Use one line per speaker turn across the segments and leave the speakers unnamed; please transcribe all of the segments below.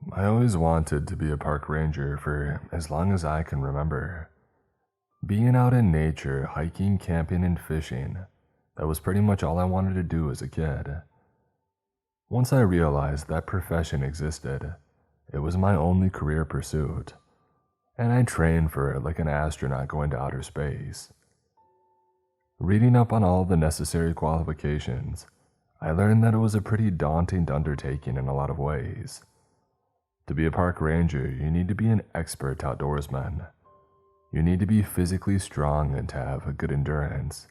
I always wanted to be a park ranger for as long as I can remember. Being out in nature, hiking, camping, and fishing, that was pretty much all I wanted to do as a kid. Once I realized that profession existed, it was my only career pursuit, and I trained for it like an astronaut going to outer space. Reading up on all the necessary qualifications, I learned that it was a pretty daunting undertaking in a lot of ways. To be a park ranger, you need to be an expert outdoorsman. You need to be physically strong and to have a good endurance.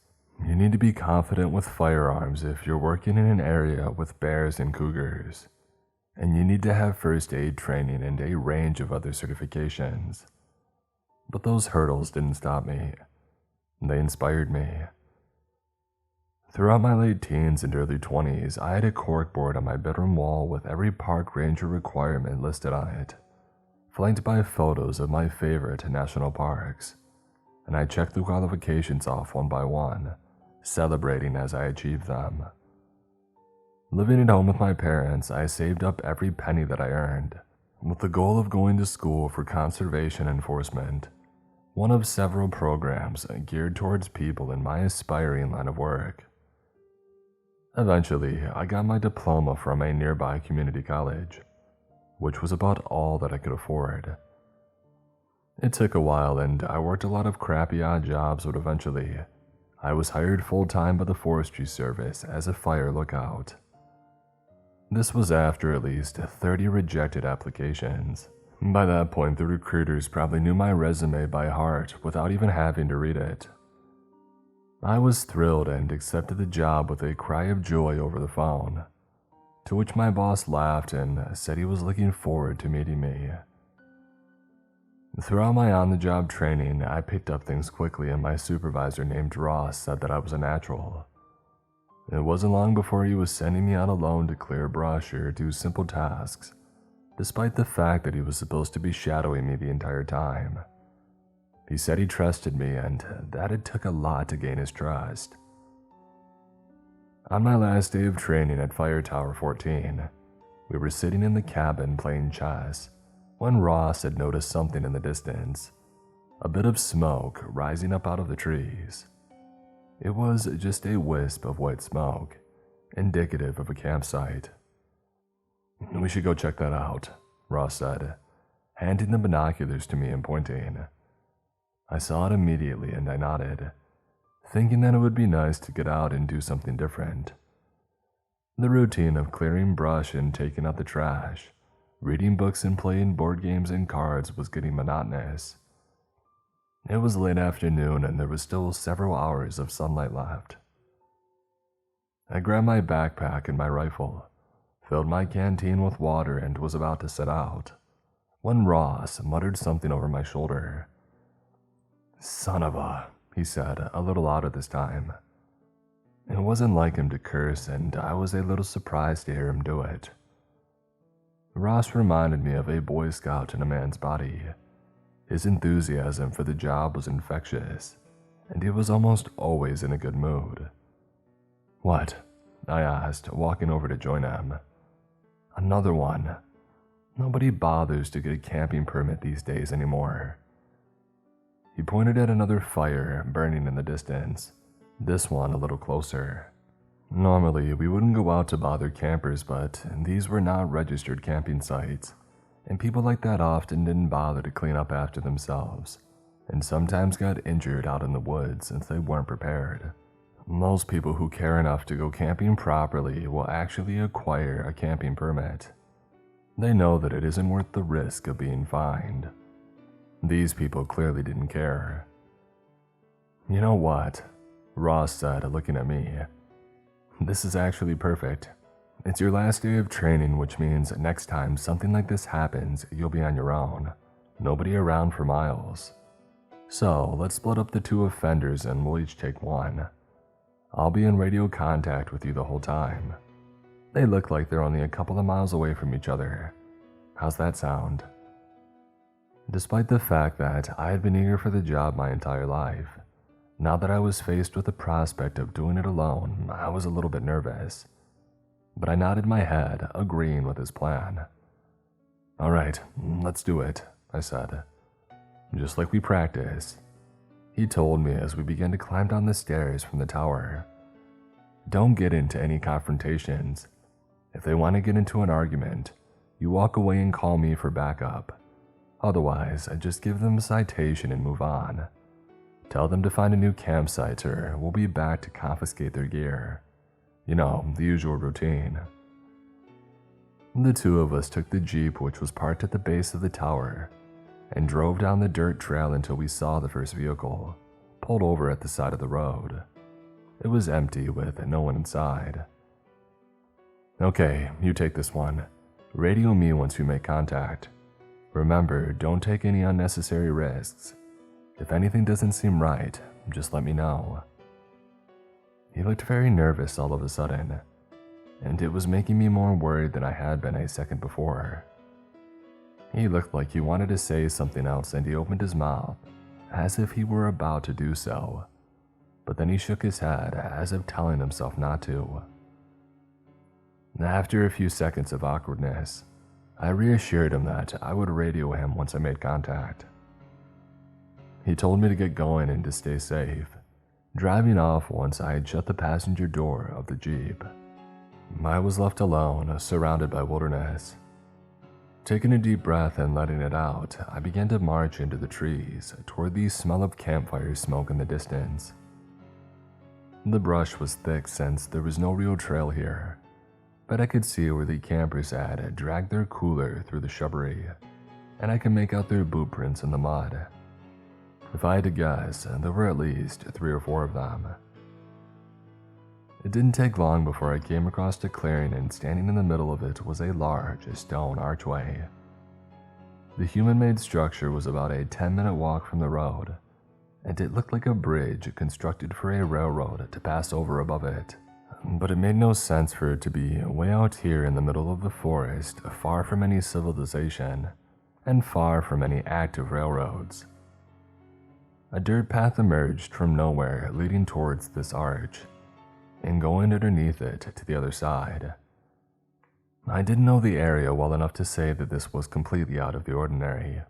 You need to be confident with firearms if you're working in an area with bears and cougars. And you need to have first aid training and a range of other certifications. But those hurdles didn't stop me. They inspired me. Throughout my late teens and early 20s, I had a corkboard on my bedroom wall with every park ranger requirement listed on it, flanked by photos of my favorite national parks, and I checked the qualifications off one by one, celebrating as I achieved them. Living at home with my parents, I saved up every penny that I earned, with the goal of going to school for conservation enforcement, one of several programs geared towards people in my aspiring line of work. Eventually, I got my diploma from a nearby community college, which was about all that I could afford. It took a while and I worked a lot of crappy odd jobs, but eventually, I was hired full-time by the Forestry Service as a fire lookout. This was after at least 30 rejected applications. By that point, the recruiters probably knew my resume by heart without even having to read it. I was thrilled and accepted the job with a cry of joy over the phone, to which my boss laughed and said he was looking forward to meeting me. Throughout my on-the-job training, I picked up things quickly and my supervisor named Ross said that I was a natural. It wasn't long before he was sending me out alone to clear brush or do simple tasks, despite the fact that he was supposed to be shadowing me the entire time. He said he trusted me and that it took a lot to gain his trust. On my last day of training at Fire Tower 14, we were sitting in the cabin playing chess when Ross had noticed something in the distance, a bit of smoke rising up out of the trees. It was just a wisp of white smoke, indicative of a campsite. "We should go check that out," Ross said, handing the binoculars to me and pointing. I saw it immediately and I nodded, thinking that it would be nice to get out and do something different. The routine of clearing brush and taking out the trash, reading books and playing board games and cards was getting monotonous. It was late afternoon and there was still several hours of sunlight left. I grabbed my backpack and my rifle, filled my canteen with water and was about to set out, when Ross muttered something over my shoulder. "Son of a," he said, a little louder this time. It wasn't like him to curse, and I was a little surprised to hear him do it. Ross reminded me of a Boy Scout in a man's body. His enthusiasm for the job was infectious, and he was almost always in a good mood. "What?" I asked, walking over to join him. "Another one. Nobody bothers to get a camping permit these days anymore." He pointed at another fire burning in the distance, this one a little closer. Normally, we wouldn't go out to bother campers, but these were not registered camping sites, and people like that often didn't bother to clean up after themselves, and sometimes got injured out in the woods since they weren't prepared. Most people who care enough to go camping properly will actually acquire a camping permit. They know that it isn't worth the risk of being fined. These people clearly didn't care. "You know what?" Ross said, looking at me. "This is actually perfect. It's your last day of training, which means next time something like this happens, you'll be on your own. Nobody around for miles. So let's split up the two offenders and we'll each take one. I'll be in radio contact with you the whole time. They look like they're only a couple of miles away from each other. How's that sound?" Despite the fact that I had been eager for the job my entire life, now that I was faced with the prospect of doing it alone, I was a little bit nervous. But I nodded my head, agreeing with his plan. All right, let's do it, I said. Just like we practice. He told me as we began to climb down the stairs from the tower. Don't get into any confrontations. If they want to get into an argument, you walk away and call me for backup. Otherwise, I just give them a citation and move on. Tell them to find a new campsite or we'll be back to confiscate their gear. You know, the usual routine. The two of us took the Jeep, which was parked at the base of the tower, and drove down the dirt trail until we saw the first vehicle, pulled over at the side of the road. It was empty with no one inside. Okay, you take this one. Radio me once you make contact. Remember, don't take any unnecessary risks. If anything doesn't seem right, just let me know. He looked very nervous all of a sudden, and it was making me more worried than I had been a second before. He looked like he wanted to say something else and he opened his mouth, as if he were about to do so, but then he shook his head as if telling himself not to. After a few seconds of awkwardness, I reassured him that I would radio him once I made contact. He told me to get going and to stay safe, driving off once I had shut the passenger door of the Jeep. I was left alone, surrounded by wilderness. Taking a deep breath and letting it out, I began to march into the trees toward the smell of campfire smoke in the distance. The brush was thick since there was no real trail here, but I could see where the campers had dragged their cooler through the shrubbery, and I could make out their boot prints in the mud. If I had to guess, there were at least 3 or 4 of them. It didn't take long before I came across a clearing, and standing in the middle of it was a large stone archway. The human-made structure was about a 10-minute walk from the road, and it looked like a bridge constructed for a railroad to pass over above it. But it made no sense for it to be way out here in the middle of the forest, far from any civilization, and far from any active railroads. A dirt path emerged from nowhere leading towards this arch, and going underneath it to the other side. I didn't know the area well enough to say that this was completely out of the ordinary,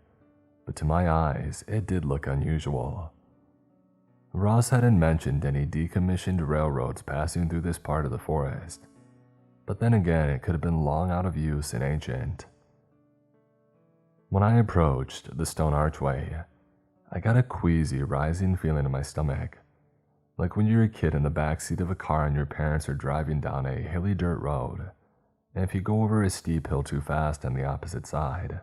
but to my eyes, it did look unusual. Ross hadn't mentioned any decommissioned railroads passing through this part of the forest, but then again, it could have been long out of use and ancient. When I approached the stone archway, I got a queasy, rising feeling in my stomach, like when you're a kid in the backseat of a car and your parents are driving down a hilly dirt road, and if you go over a steep hill too fast on the opposite side.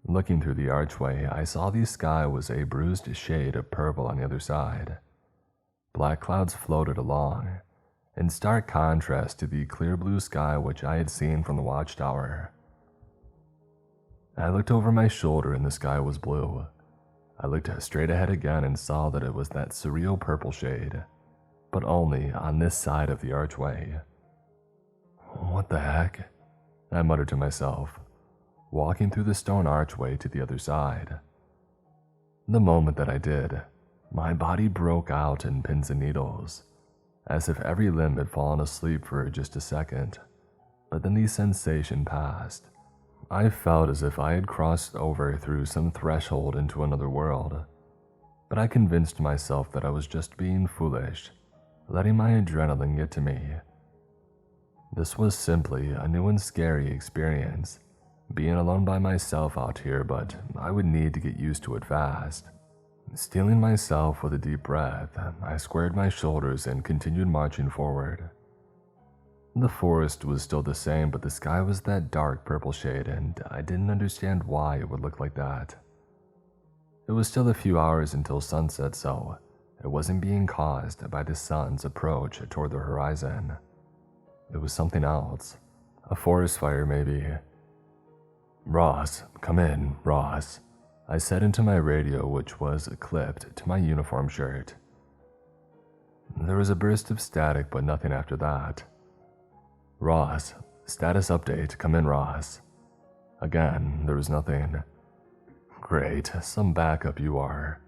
Looking through the archway, I saw the sky was a bruised shade of purple on the other side. Black clouds floated along, in stark contrast to the clear blue sky which I had seen from the watchtower. I looked over my shoulder and the sky was blue. I looked straight ahead again and saw that it was that surreal purple shade, but only on this side of the archway. What the heck? I muttered to myself, walking through the stone archway to the other side. The moment that I did, my body broke out in pins and needles, as if every limb had fallen asleep for just a second, but then the sensation passed. I felt as if I had crossed over through some threshold into another world, but I convinced myself that I was just being foolish, letting my adrenaline get to me. This was simply a new and scary experience, being alone by myself out here, but I would need to get used to it fast. Steeling myself with a deep breath, I squared my shoulders and continued marching forward. The forest was still the same, but the sky was that dark purple shade, and I didn't understand why it would look like that. It was still a few hours until sunset, so it wasn't being caused by the sun's approach toward the horizon. It was something else. A forest fire, maybe. "Ross, come in, Ross," I said into my radio, which was clipped to my uniform shirt. There was a burst of static, but nothing after that. "Ross, status update, come in, Ross." Again, there was nothing. Great, some backup you are.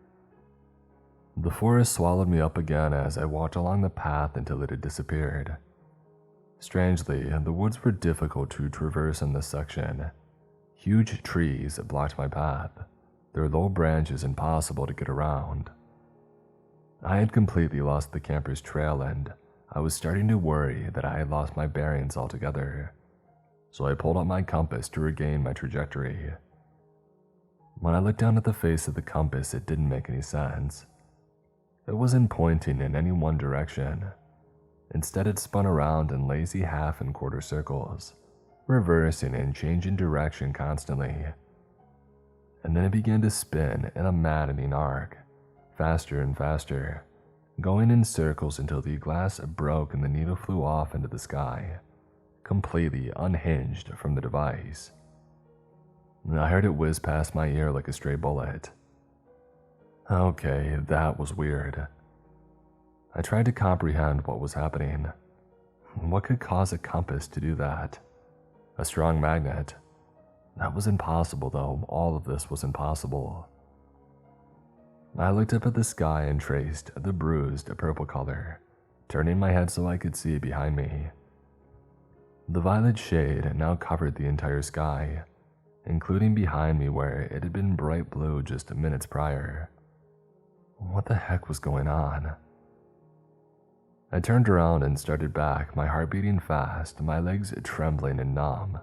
The forest swallowed me up again as I walked along the path until it had disappeared. Strangely, the woods were difficult to traverse in this section, Huge trees blocked my path, their low branches impossible to get around. I had completely lost the camper's trail and I was starting to worry that I had lost my bearings altogether, so I pulled out my compass to regain my trajectory. When I looked down at the face of the compass, it didn't make any sense. It wasn't pointing in any one direction. Instead, it spun around in lazy half and quarter circles, reversing and changing direction constantly. And then it began to spin in a maddening arc, faster and faster, going in circles until the glass broke and the needle flew off into the sky, completely unhinged from the device. I heard it whiz past my ear like a stray bullet. Okay, that was weird. I tried to comprehend what was happening. What could cause a compass to do that? A strong magnet? That was impossible, though. All of this was impossible. I looked up at the sky and traced the bruised purple color, turning my head so I could see behind me. The violet shade now covered the entire sky, including behind me where it had been bright blue just minutes prior. What the heck was going on? I turned around and started back, my heart beating fast, my legs trembling and numb,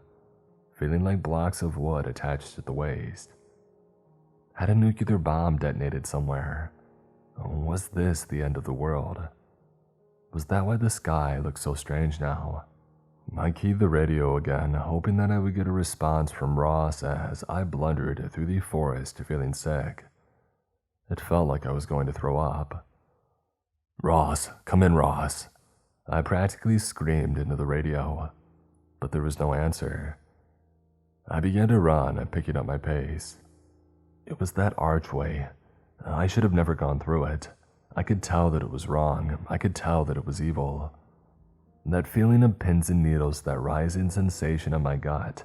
feeling like blocks of wood attached at the waist. Had a nuclear bomb detonated somewhere? Was this the end of the world? Was that why the sky looked so strange now? I keyed the radio again, hoping that I would get a response from Ross as I blundered through the forest feeling sick. It felt like I was going to throw up. "Ross, come in, Ross." I practically screamed into the radio, but there was no answer. I began to run, picking up my pace. It was that archway. I should have never gone through it. I could tell that it was wrong. I could tell that it was evil. That feeling of pins and needles, that rising sensation in my gut.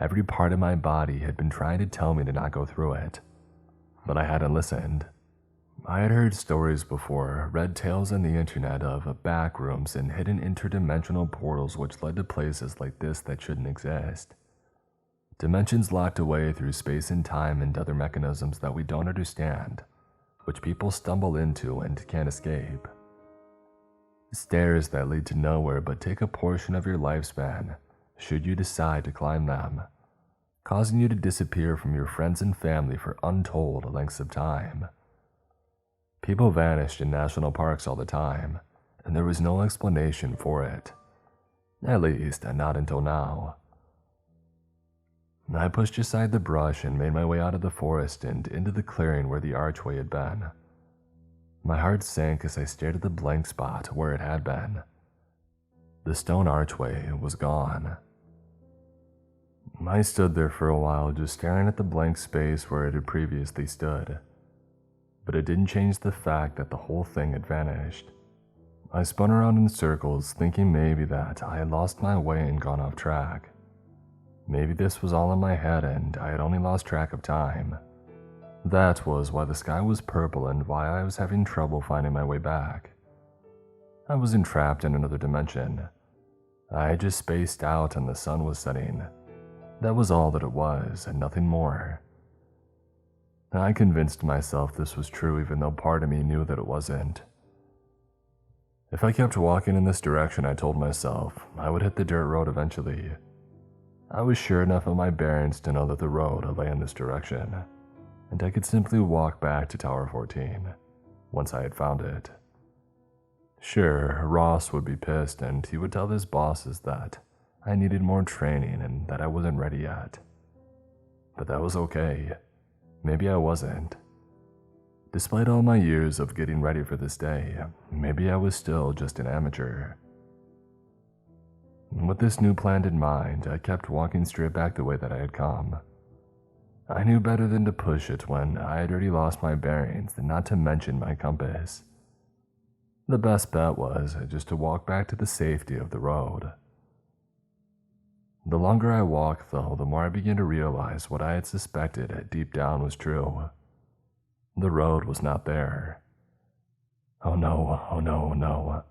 Every part of my body had been trying to tell me to not go through it, but I hadn't listened. I had heard stories before, read tales on the internet of back rooms and hidden interdimensional portals which led to places like this that shouldn't exist. Dimensions locked away through space and time and other mechanisms that we don't understand, which people stumble into and can't escape. Stairs that lead to nowhere but take a portion of your lifespan, should you decide to climb them, causing you to disappear from your friends and family for untold lengths of time. People vanished in national parks all the time, and there was no explanation for it. At least, not until now. I pushed aside the brush and made my way out of the forest and into the clearing where the archway had been. My heart sank as I stared at the blank spot where it had been. The stone archway was gone. I stood there for a while just staring at the blank space where it had previously stood. But it didn't change the fact that the whole thing had vanished. I spun around in circles, thinking maybe that I had lost my way and gone off track. Maybe this was all in my head and I had only lost track of time. That was why the sky was purple and why I was having trouble finding my way back. I wasn't trapped in another dimension. I had just spaced out and the sun was setting. That was all that it was, and nothing more. I convinced myself this was true even though part of me knew that it wasn't. If I kept walking in this direction, I told myself, I would hit the dirt road eventually. I was sure enough of my bearings to know that the road lay in this direction, and I could simply walk back to Tower 14 once I had found it. Sure, Ross would be pissed and he would tell his bosses that I needed more training and that I wasn't ready yet. But that was okay. Maybe I wasn't. Despite all my years of getting ready for this day, maybe I was still just an amateur. With this new plan in mind, I kept walking straight back the way that I had come. I knew better than to push it when I had already lost my bearings, and not to mention my compass. The best bet was just to walk back to the safety of the road. The longer I walked, though, the more I began to realize what I had suspected deep down was true. The road was not there. Oh no, oh no, no.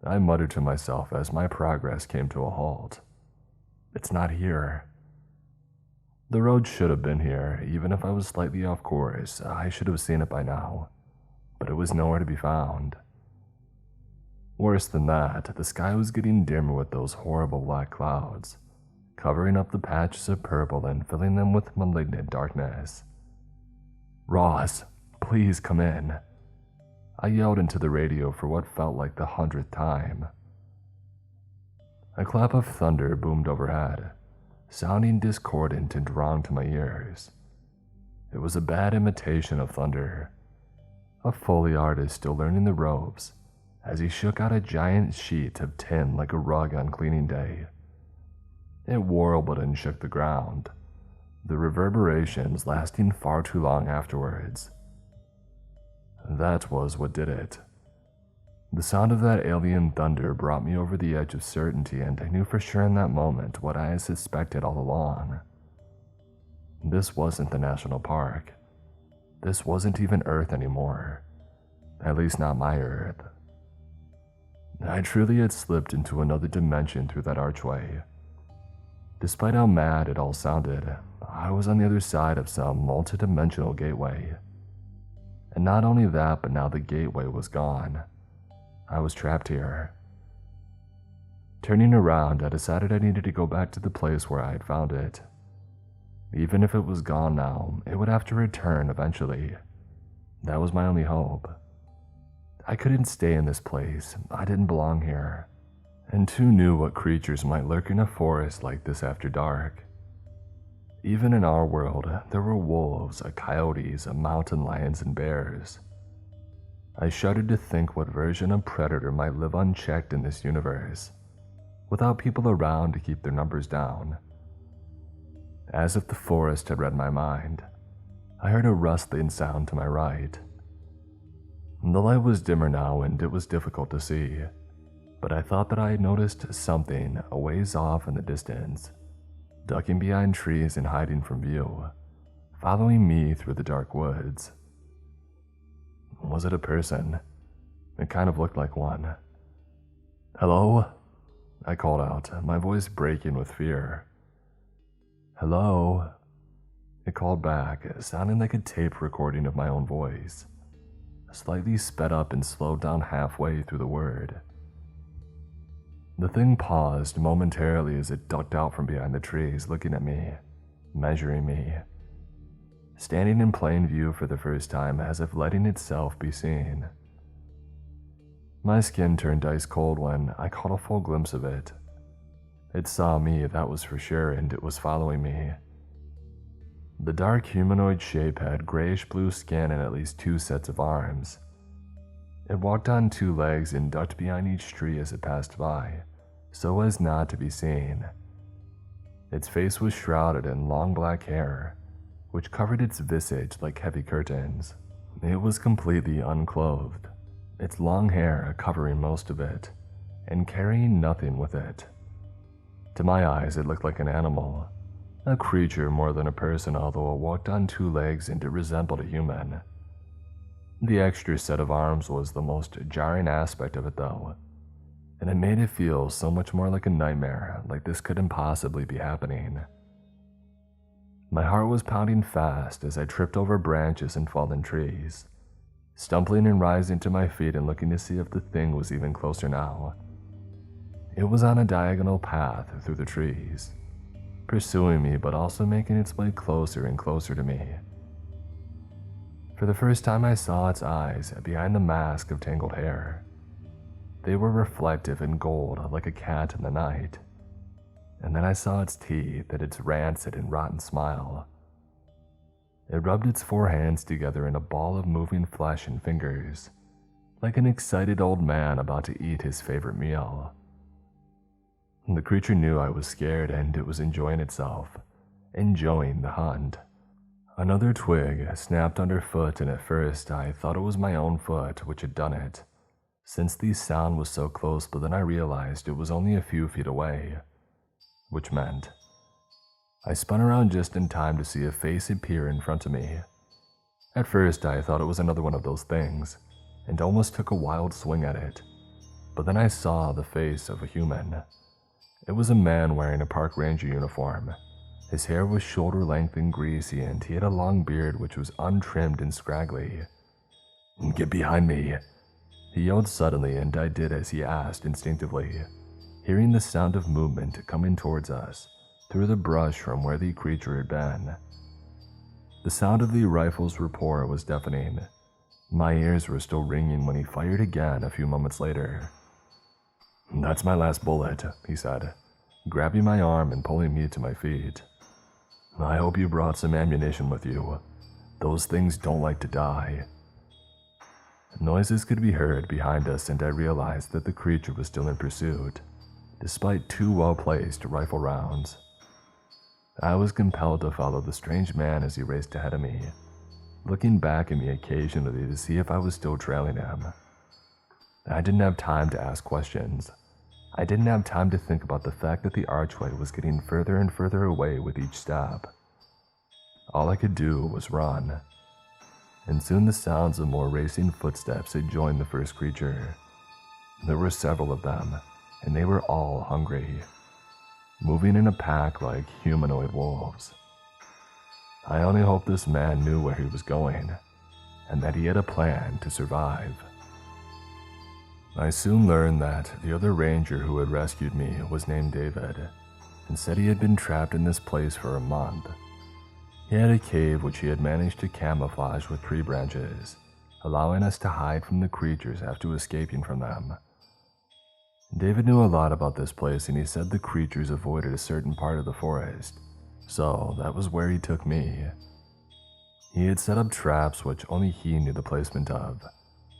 I muttered to myself as my progress came to a halt. It's not here. The road should have been here, even if I was slightly off course. I should have seen it by now, but it was nowhere to be found. Worse than that, the sky was getting dimmer with those horrible black clouds, covering up the patches of purple and filling them with malignant darkness. "Ross, please come in," I yelled into the radio for what felt like the 100th time. A clap of thunder boomed overhead, sounding discordant and wrong to my ears. It was a bad imitation of thunder. A Foley artist still learning the ropes as he shook out a giant sheet of tin like a rug on cleaning day. It warbled and shook the ground, the reverberations lasting far too long afterwards. That was what did it. The sound of that alien thunder brought me over the edge of certainty, and I knew for sure in that moment what I had suspected all along. This wasn't the national park. This wasn't even Earth anymore. At least not my Earth. I truly had slipped into another dimension through that archway. Despite how mad it all sounded, I was on the other side of some multi-dimensional gateway. And not only that, but now the gateway was gone. I was trapped here. Turning around, I decided I needed to go back to the place where I had found it. Even if it was gone now, it would have to return eventually. That was my only hope. I couldn't stay in this place. I didn't belong here. And who knew what creatures might lurk in a forest like this after dark? Even in our world, there were wolves, coyotes, mountain lions, and bears. I shuddered to think what version of predator might live unchecked in this universe, without people around to keep their numbers down. As if the forest had read my mind, I heard a rustling sound to my right. The light was dimmer now and it was difficult to see, but I thought that I had noticed something a ways off in the distance, ducking behind trees and hiding from view, following me through the dark woods. Was it a person? It kind of looked like one. "Hello?" I called out, my voice breaking with fear. "Hello?" It called back, sounding like a tape recording of my own voice, slightly sped up and slowed down halfway through the word. The thing paused momentarily as it ducked out from behind the trees, looking at me, measuring me, standing in plain view for the first time as if letting itself be seen. My skin turned ice cold when I caught a full glimpse of it. It saw me, that was for sure, and it was following me. The dark humanoid shape had grayish-blue skin and at least 2 sets of arms. It walked on 2 legs and ducked behind each tree as it passed by, so as not to be seen. Its face was shrouded in long black hair, which covered its visage like heavy curtains. It was completely unclothed, its long hair covering most of it, and carrying nothing with it. To my eyes, it looked like an animal, a creature more than a person, although it walked on 2 legs and it resembled a human. The extra set of arms was the most jarring aspect of it though, and it made it feel so much more like a nightmare, like this couldn't possibly be happening. My heart was pounding fast as I tripped over branches and fallen trees, stumbling and rising to my feet and looking to see if the thing was even closer now. It was on a diagonal path through the trees, pursuing me but also making its way closer and closer to me. For the first time I saw its eyes behind the mask of tangled hair. They were reflective in gold like a cat in the night. And then I saw its teeth and its rancid and rotten smile. It rubbed its 4 hands together in a ball of moving flesh and fingers, like an excited old man about to eat his favorite meal. The creature knew I was scared and it was enjoying itself, enjoying the hunt. Another twig snapped underfoot and at first I thought it was my own foot which had done it, since the sound was so close, but then I realized it was only a few feet away, which meant I spun around just in time to see a face appear in front of me. At first I thought it was another one of those things and almost took a wild swing at it, but then I saw the face of a human. It was a man wearing a park ranger uniform, His hair was shoulder-length and greasy, and he had a long beard which was untrimmed and scraggly. "Get behind me," he yelled suddenly, and I did as he asked instinctively, hearing the sound of movement coming towards us through the brush from where the creature had been. The sound of the rifle's report was deafening. My ears were still ringing when he fired again a few moments later. "That's my last bullet," he said, grabbing my arm and pulling me to my feet. "I hope you brought some ammunition with you. Those things don't like to die." Noises could be heard behind us, and I realized that the creature was still in pursuit, despite 2 well-placed rifle rounds. I was compelled to follow the strange man as he raced ahead of me, looking back at me occasionally to see if I was still trailing him. I didn't have time to ask questions. I didn't have time to think about the fact that the archway was getting further and further away with each step. All I could do was run. And soon the sounds of more racing footsteps had joined the first creature. There were several of them, and they were all hungry, moving in a pack like humanoid wolves. I only hoped this man knew where he was going, and that he had a plan to survive. I soon learned that the other ranger who had rescued me was named David, and said he had been trapped in this place for a month. He had a cave which he had managed to camouflage with tree branches, allowing us to hide from the creatures after escaping from them. David knew a lot about this place, and he said the creatures avoided a certain part of the forest, so that was where he took me. He had set up traps which only he knew the placement of,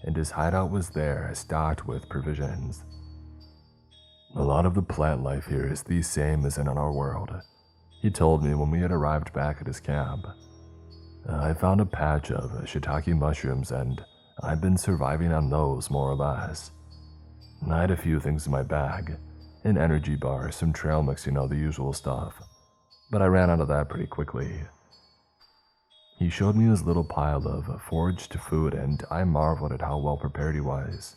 and his hideout was there, stocked with provisions. "A lot of the plant life here is the same as in our world," he told me when we had arrived back at his camp. "I found a patch of shiitake mushrooms, and I've been surviving on those more or less. I had a few things in my bag, an energy bar, some trail mix, the usual stuff, but I ran out of that pretty quickly." He showed me his little pile of foraged food, and I marveled at how well prepared he was.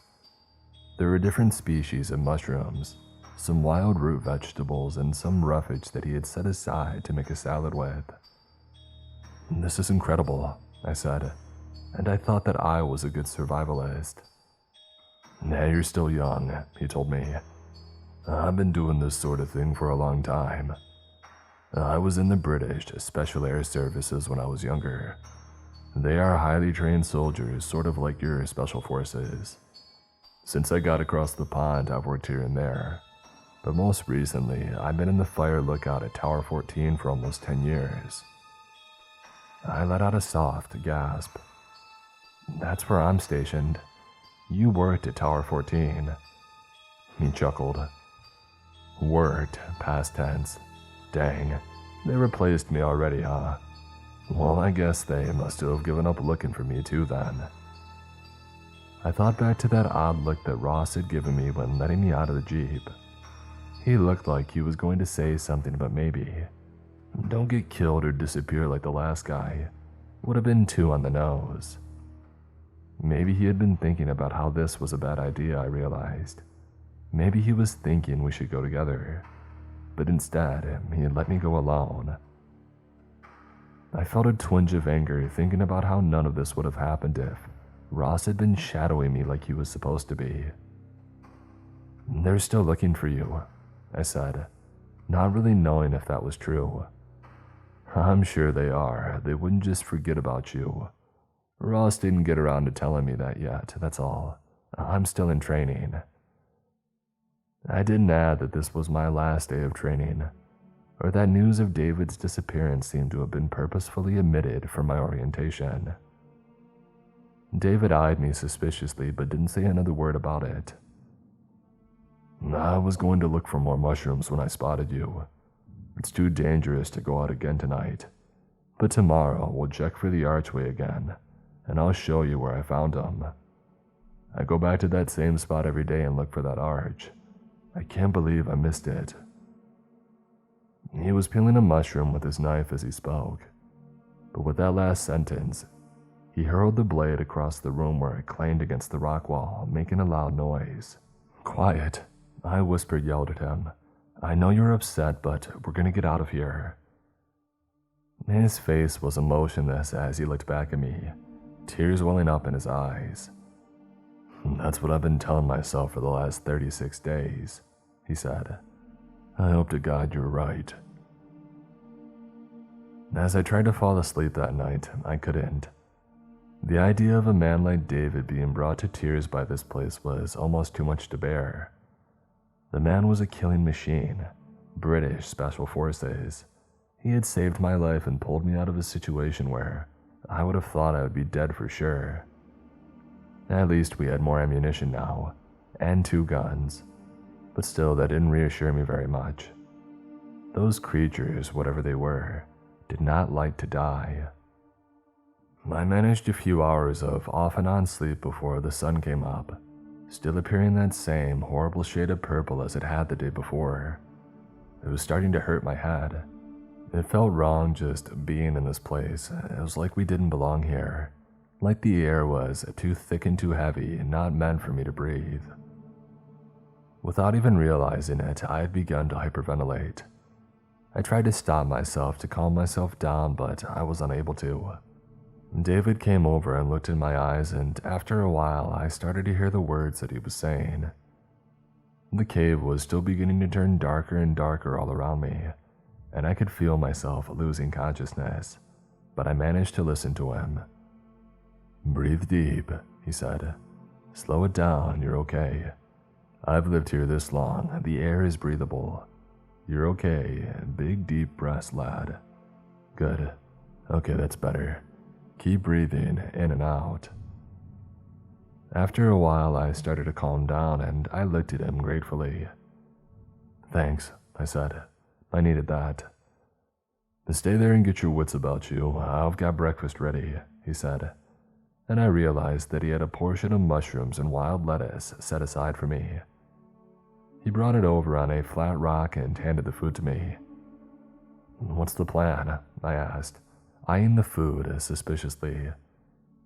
There were different species of mushrooms, some wild root vegetables, and some roughage that he had set aside to make a salad with. "This is incredible," I said, and I thought that I was a good survivalist. "Yeah, you're still young," he told me. "I've been doing this sort of thing for a long time. I was in the British Special Air Services when I was younger. They are highly trained soldiers, sort of like your special forces. Since I got across the pond, I've worked here and there, but most recently, I've been in the fire lookout at Tower 14 for almost 10 years. I let out a soft gasp. "That's where I'm stationed. You worked at Tower 14. He chuckled. "Worked, past tense. Dang, they replaced me already, huh? Well, I guess they must have given up looking for me too then." I thought back to that odd look that Ross had given me when letting me out of the Jeep. He looked like he was going to say something, but maybe, "Don't get killed or disappear like the last guy," would have been too on the nose. Maybe he had been thinking about how this was a bad idea, I realized. Maybe he was thinking we should go together. But instead, he had let me go alone. I felt a twinge of anger thinking about how none of this would have happened if Ross had been shadowing me like he was supposed to be. "They're still looking for you," I said, not really knowing if that was true. "I'm sure they are. They wouldn't just forget about you. Ross didn't get around to telling me that yet, that's all. I'm still in training." I didn't add that this was my last day of training, or that news of David's disappearance seemed to have been purposefully omitted from my orientation. David eyed me suspiciously but didn't say another word about it. "I was going to look for more mushrooms when I spotted you. It's too dangerous to go out again tonight, but tomorrow we'll check for the archway again, and I'll show you where I found them. I go back to that same spot every day and look for that arch. I can't believe I missed it." He was peeling a mushroom with his knife as he spoke, but with that last sentence, he hurled the blade across the room where it clanged against the rock wall, making a loud noise. "Quiet," I whispered, yelled at him. "I know you're upset, but we're gonna get out of here." His face was emotionless as he looked back at me, tears welling up in his eyes. "That's what I've been telling myself for the last 36 days, he said. "I hope to God you're right." As I tried to fall asleep that night, I couldn't. The idea of a man like David being brought to tears by this place was almost too much to bear. The man was a killing machine, British Special Forces. He had saved my life and pulled me out of a situation where I would have thought I would be dead for sure. At least we had more ammunition now, and 2 guns, but still that didn't reassure me very much. Those creatures, whatever they were, did not like to die. I managed a few hours of off and on sleep before the sun came up, still appearing that same horrible shade of purple as it had the day before. It was starting to hurt my head. It felt wrong just being in this place. It was like we didn't belong here, like the air was too thick and too heavy, not meant for me to breathe. Without even realizing it, I had begun to hyperventilate. I tried to stop myself to calm myself down, but I was unable to. David came over and looked in my eyes, and after a while, I started to hear the words that he was saying. The cave was still beginning to turn darker and darker all around me, and I could feel myself losing consciousness, but I managed to listen to him. "Breathe deep," he said. "Slow it down, you're okay. I've lived here this long, the air is breathable. You're okay, big deep breaths, lad. Good. Okay, that's better. Keep breathing in and out." After a while, I started to calm down, and I looked at him gratefully. "Thanks," I said. "I needed that." "Stay there and get your wits about you. I've got breakfast ready," he said. And I realized that he had a portion of mushrooms and wild lettuce set aside for me. He brought it over on a flat rock and handed the food to me. "What's the plan?" I asked, eyeing the food suspiciously.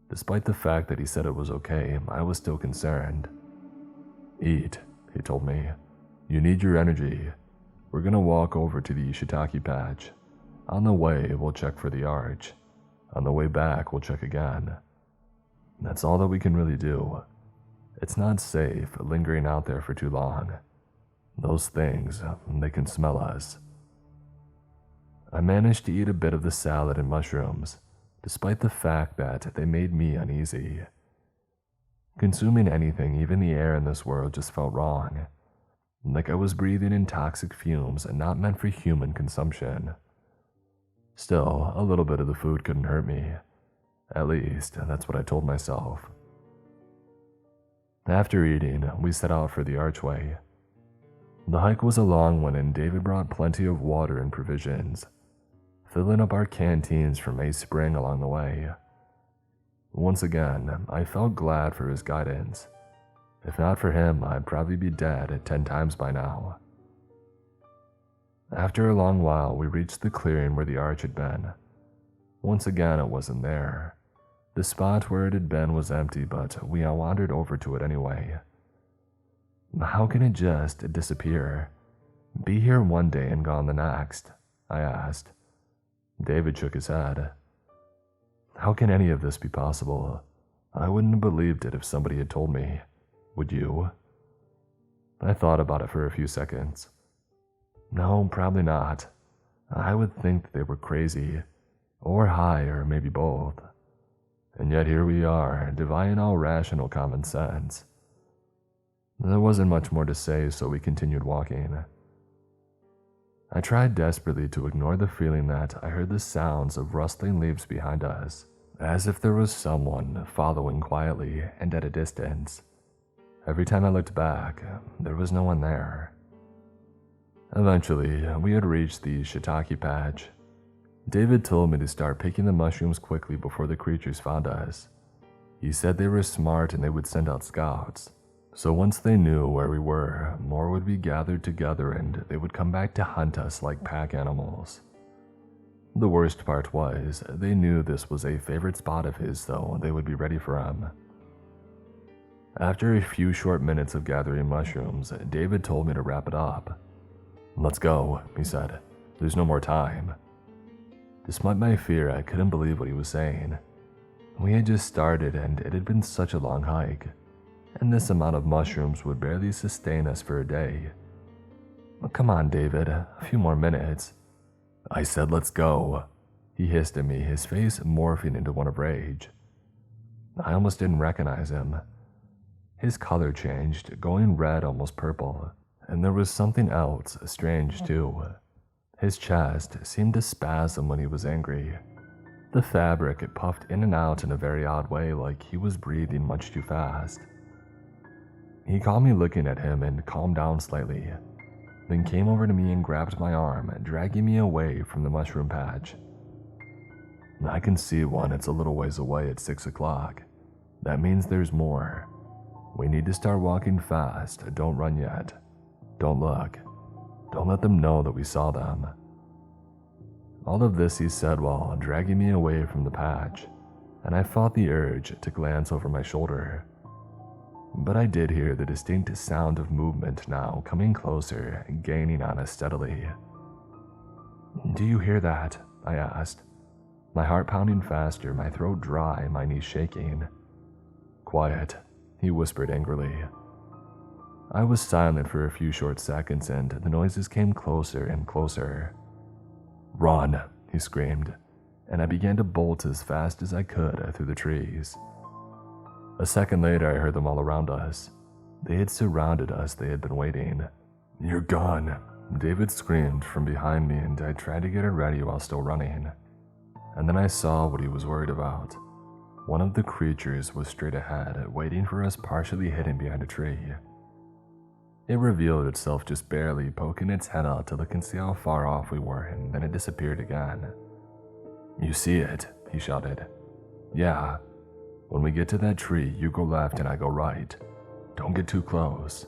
Despite the fact that he said it was okay, I was still concerned. "Eat," he told me. "You need your energy. We're gonna walk over to the shiitake patch. On the way, we'll check for the arch. On the way back, we'll check again. That's all that we can really do. It's not safe lingering out there for too long. Those things, they can smell us." I managed to eat a bit of the salad and mushrooms, despite the fact that they made me uneasy. Consuming anything, even the air in this world, just felt wrong. Like I was breathing in toxic fumes and not meant for human consumption. Still, a little bit of the food couldn't hurt me. At least, that's what I told myself. After eating, we set out for the archway. The hike was a long one, and David brought plenty of water and provisions, filling up our canteens from a spring along the way. Once again, I felt glad for his guidance. If not for him, I'd probably be dead 10 times by now. After a long while, we reached the clearing where the arch had been. Once again, it wasn't there. The spot where it had been was empty, but we wandered over to it anyway. How can it just disappear? Be here one day and gone the next? I asked. David shook his head. How can any of this be possible? I wouldn't have believed it if somebody had told me. Would you? I thought about it for a few seconds. No, probably not. I would think they were crazy, or high, or maybe both. And yet here we are, defying all rational common sense. There wasn't much more to say, so we continued walking. I tried desperately to ignore the feeling that I heard the sounds of rustling leaves behind us, as if there was someone following quietly and at a distance. Every time I looked back, there was no one there. Eventually, we had reached the shiitake patch. David told me to start picking the mushrooms quickly before the creatures found us. He said they were smart and they would send out scouts. So once they knew where we were, more would be gathered together and they would come back to hunt us like pack animals. The worst part was, they knew this was a favorite spot of his, so they would be ready for him. After a few short minutes of gathering mushrooms, David told me to wrap it up. Let's go, he said. There's no more time. Despite my fear, I couldn't believe what he was saying. We had just started and it had been such a long hike, and this amount of mushrooms would barely sustain us for a day. "Well, come on, David, a few more minutes." I said, "Let's go." He hissed at me, his face morphing into one of rage. I almost didn't recognize him. His color changed, going red, almost purple, and there was something else strange too. His chest seemed to spasm when he was angry. The fabric puffed in and out in a very odd way, like he was breathing much too fast. He caught me looking at him and calmed down slightly, then came over to me and grabbed my arm, dragging me away from the mushroom patch. "I can see one, it's a little ways away at 6 o'clock. That means there's more. We need to start walking fast, don't run yet. Don't look. Don't let them know that we saw them." All of this he said while dragging me away from the patch, and I fought the urge to glance over my shoulder. But I did hear the distinct sound of movement now, coming closer, gaining on us steadily. "Do you hear that?" I asked, my heart pounding faster, my throat dry, my knees shaking. "Quiet," he whispered angrily. I was silent for a few short seconds and the noises came closer and closer. "Run," he screamed, and I began to bolt as fast as I could through the trees. A second later, I heard them all around us. They had surrounded us, they had been waiting. "You're gone," David screamed from behind me, and I tried to get her ready while still running. And then I saw what he was worried about. One of the creatures was straight ahead, waiting for us, partially hidden behind a tree. It revealed itself just barely, poking its head out to look and see how far off we were, and then it disappeared again. "You see it?" he shouted. "Yeah. When we get to that tree, you go left and I go right. Don't get too close."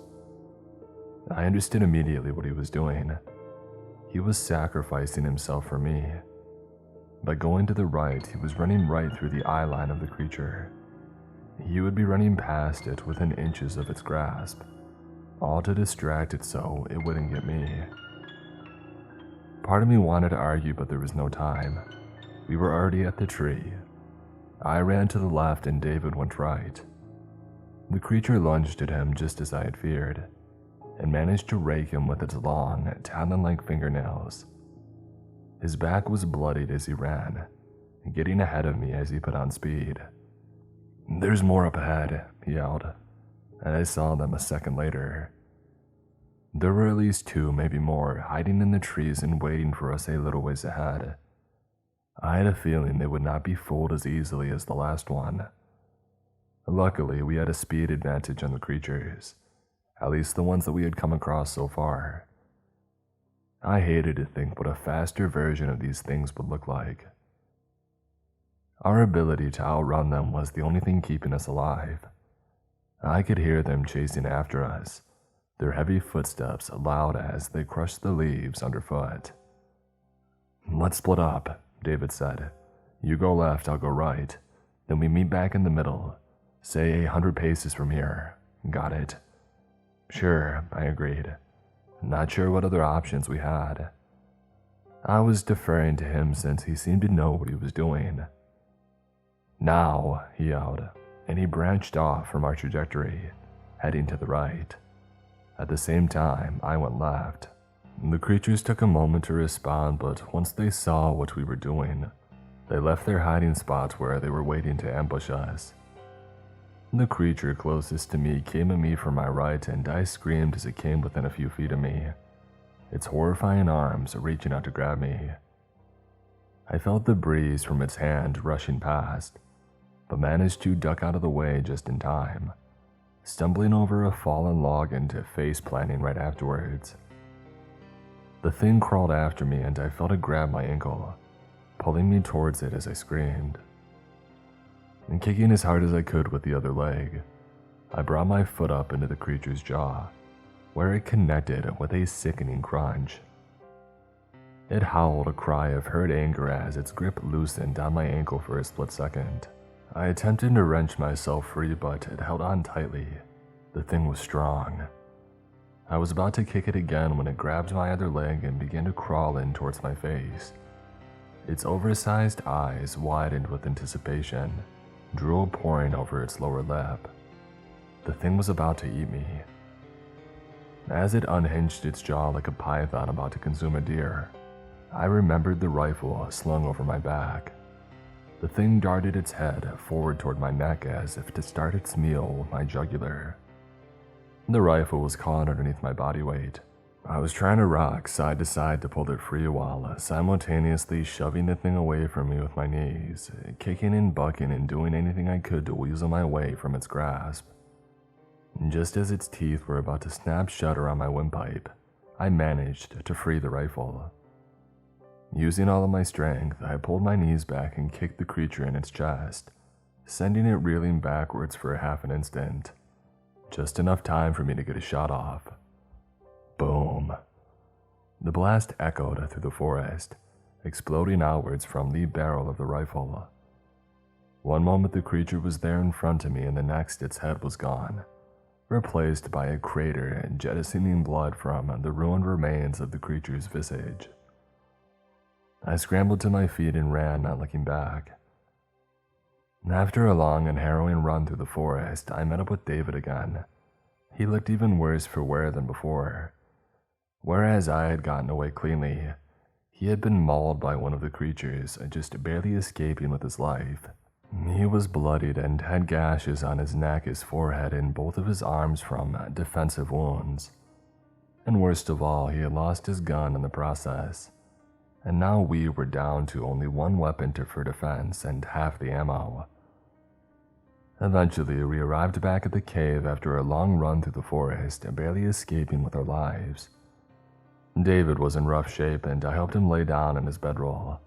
I understood immediately what he was doing. He was sacrificing himself for me. By going to the right, he was running right through the eye line of the creature. He would be running past it within inches of its grasp, all to distract it so it wouldn't get me. Part of me wanted to argue, but there was no time. We were already at the tree. I ran to the left and David went right. The creature lunged at him just as I had feared, and managed to rake him with its long, talon-like fingernails. His back was bloodied as he ran, getting ahead of me as he put on speed. "There's more up ahead," he yelled, and I saw them a second later. There were at least two, maybe more, hiding in the trees and waiting for us a little ways ahead. I had a feeling they would not be fooled as easily as the last one. Luckily, we had a speed advantage on the creatures, at least the ones that we had come across so far. I hated to think what a faster version of these things would look like. Our ability to outrun them was the only thing keeping us alive. I could hear them chasing after us, their heavy footsteps loud as they crushed the leaves underfoot. "Let's split up," David said. "You go left, I'll go right. Then we meet back in the middle, say 100 paces from here. Got it?" "Sure," I agreed, not sure what other options we had. I was deferring to him since he seemed to know what he was doing. "Now," he yelled, and he branched off from our trajectory, heading to the right. At the same time, I went left. The creatures took a moment to respond, but once they saw what we were doing, they left their hiding spots where they were waiting to ambush us. The creature closest to me came at me from my right, and I screamed as it came within a few feet of me, its horrifying arms reaching out to grab me. I felt the breeze from its hand rushing past, but managed to duck out of the way just in time, stumbling over a fallen log and face-planting right afterwards. The thing crawled after me and I felt it grab my ankle, pulling me towards it as I screamed. And kicking as hard as I could with the other leg, I brought my foot up into the creature's jaw, where it connected with a sickening crunch. It howled a cry of hurt anger as its grip loosened on my ankle for a split second. I attempted to wrench myself free, but it held on tightly. The thing was strong. I was about to kick it again when it grabbed my other leg and began to crawl in towards my face. Its oversized eyes widened with anticipation, drool pouring over its lower lip. The thing was about to eat me. As it unhinged its jaw like a python about to consume a deer, I remembered the rifle slung over my back. The thing darted its head forward toward my neck as if to start its meal with my jugular. The rifle was caught underneath my body weight. I was trying to rock side to side to pull it free while simultaneously shoving the thing away from me with my knees, kicking and bucking and doing anything I could to weasel my way from its grasp. Just as its teeth were about to snap shut around my windpipe, I managed to free the rifle. Using all of my strength, I pulled my knees back and kicked the creature in its chest, sending it reeling backwards for a half an instant. Just enough time for me to get a shot off. Boom. The blast echoed through the forest, exploding outwards from the barrel of the rifle. One moment the creature was there in front of me, and the next its head was gone, replaced by a crater jettisoning blood from the ruined remains of the creature's visage. I scrambled to my feet and ran, not looking back. After a long and harrowing run through the forest, I met up with David again. He looked even worse for wear than before. Whereas I had gotten away cleanly, he had been mauled by one of the creatures, just barely escaping with his life. He was bloodied and had gashes on his neck, his forehead, and both of his arms from defensive wounds. And worst of all, he had lost his gun in the process. And now we were down to only one weapon for defense and half the ammo. Eventually, we arrived back at the cave after a long run through the forest, barely escaping with our lives. David was in rough shape, and I helped him lay down in his bedroll.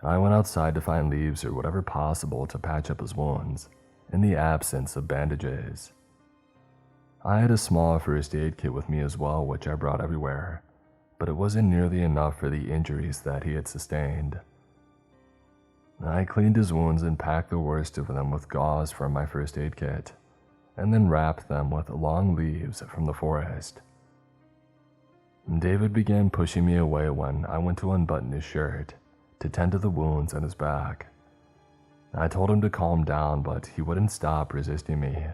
I went outside to find leaves or whatever possible to patch up his wounds, in the absence of bandages. I had a small first aid kit with me as well, which I brought everywhere, but it wasn't nearly enough for the injuries that he had sustained. I cleaned his wounds and packed the worst of them with gauze from my first aid kit, and then wrapped them with long leaves from the forest. David began pushing me away when I went to unbutton his shirt to tend to the wounds on his back. I told him to calm down, but he wouldn't stop resisting me.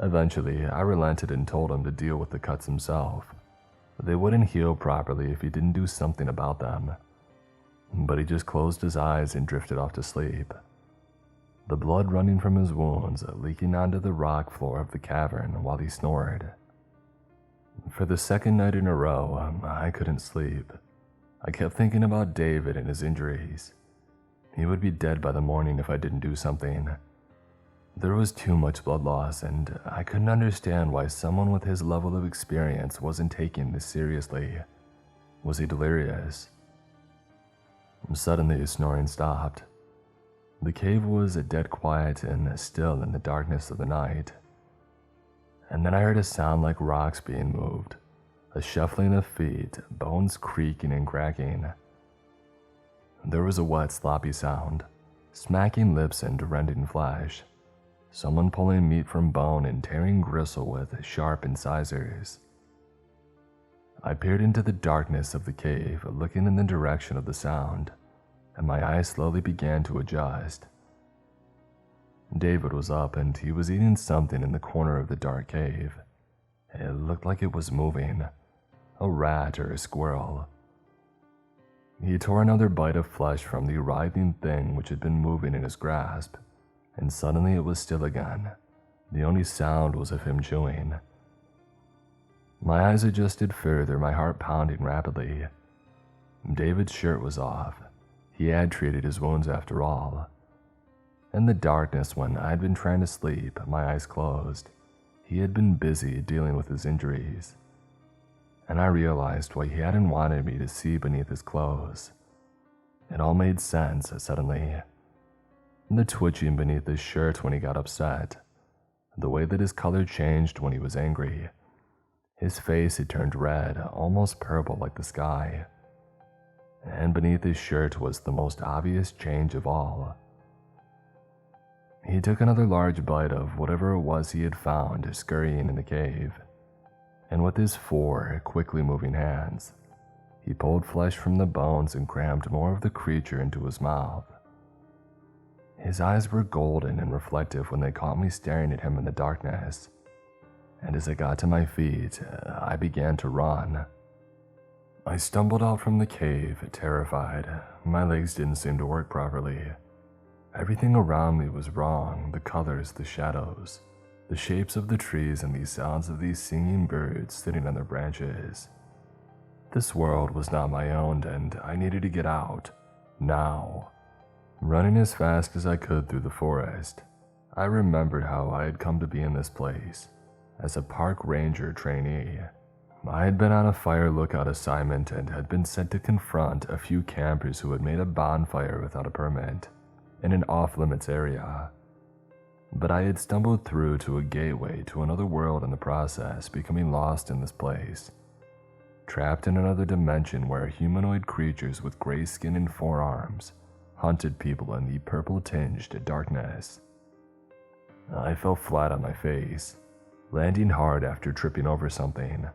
Eventually, I relented and told him to deal with the cuts himself. They wouldn't heal properly if he didn't do something about them. But he just closed his eyes and drifted off to sleep. The blood running from his wounds leaking onto the rock floor of the cavern while he snored. For the second night in a row, I couldn't sleep. I kept thinking about David and his injuries. He would be dead by the morning if I didn't do something. There was too much blood loss, and I couldn't understand why someone with his level of experience wasn't taking this seriously. Was he delirious? Suddenly, his snoring stopped. The cave was dead quiet and still in the darkness of the night. And then I heard a sound like rocks being moved, a shuffling of feet, bones creaking and cracking. There was a wet, sloppy sound, smacking lips and rending flesh. Someone pulling meat from bone and tearing gristle with sharp incisors. I peered into the darkness of the cave, looking in the direction of the sound, and my eyes slowly began to adjust. David was up, and he was eating something in the corner of the dark cave. It looked like it was moving, a rat or a squirrel. He tore another bite of flesh from the writhing thing which had been moving in his grasp, and suddenly it was still again. The only sound was of him chewing. My eyes adjusted further, my heart pounding rapidly. David's shirt was off. He had treated his wounds after all. In the darkness, when I had been trying to sleep, my eyes closed, he had been busy dealing with his injuries. And I realized why he hadn't wanted me to see beneath his clothes. It all made sense suddenly. The twitching beneath his shirt when he got upset, the way that his color changed when he was angry. His face had turned red, almost purple like the sky. And beneath his shirt was the most obvious change of all. He took another large bite of whatever it was he had found scurrying in the cave, and with his 4 quickly moving hands, He pulled flesh from the bones and crammed more of the creature into his mouth. His eyes were golden and reflective when they caught me staring at him in the darkness, and as I got to my feet, I began to run. I stumbled out from the cave, terrified. My legs didn't seem to work properly. Everything around me was wrong, the colors, the shadows, the shapes of the trees, and the sounds of these singing birds sitting on their branches. This world was not my own, and I needed to get out, now. Running as fast as I could through the forest, I remembered how I had come to be in this place, as a park ranger trainee. I had been on a fire lookout assignment and had been sent to confront a few campers who had made a bonfire without a permit in an off-limits area. But I had stumbled through to a gateway to another world in the process, becoming lost in this place, trapped in another dimension where humanoid creatures with gray skin and forearms hunted people in the purple-tinged darkness. I fell flat on my face, landing hard after tripping over something.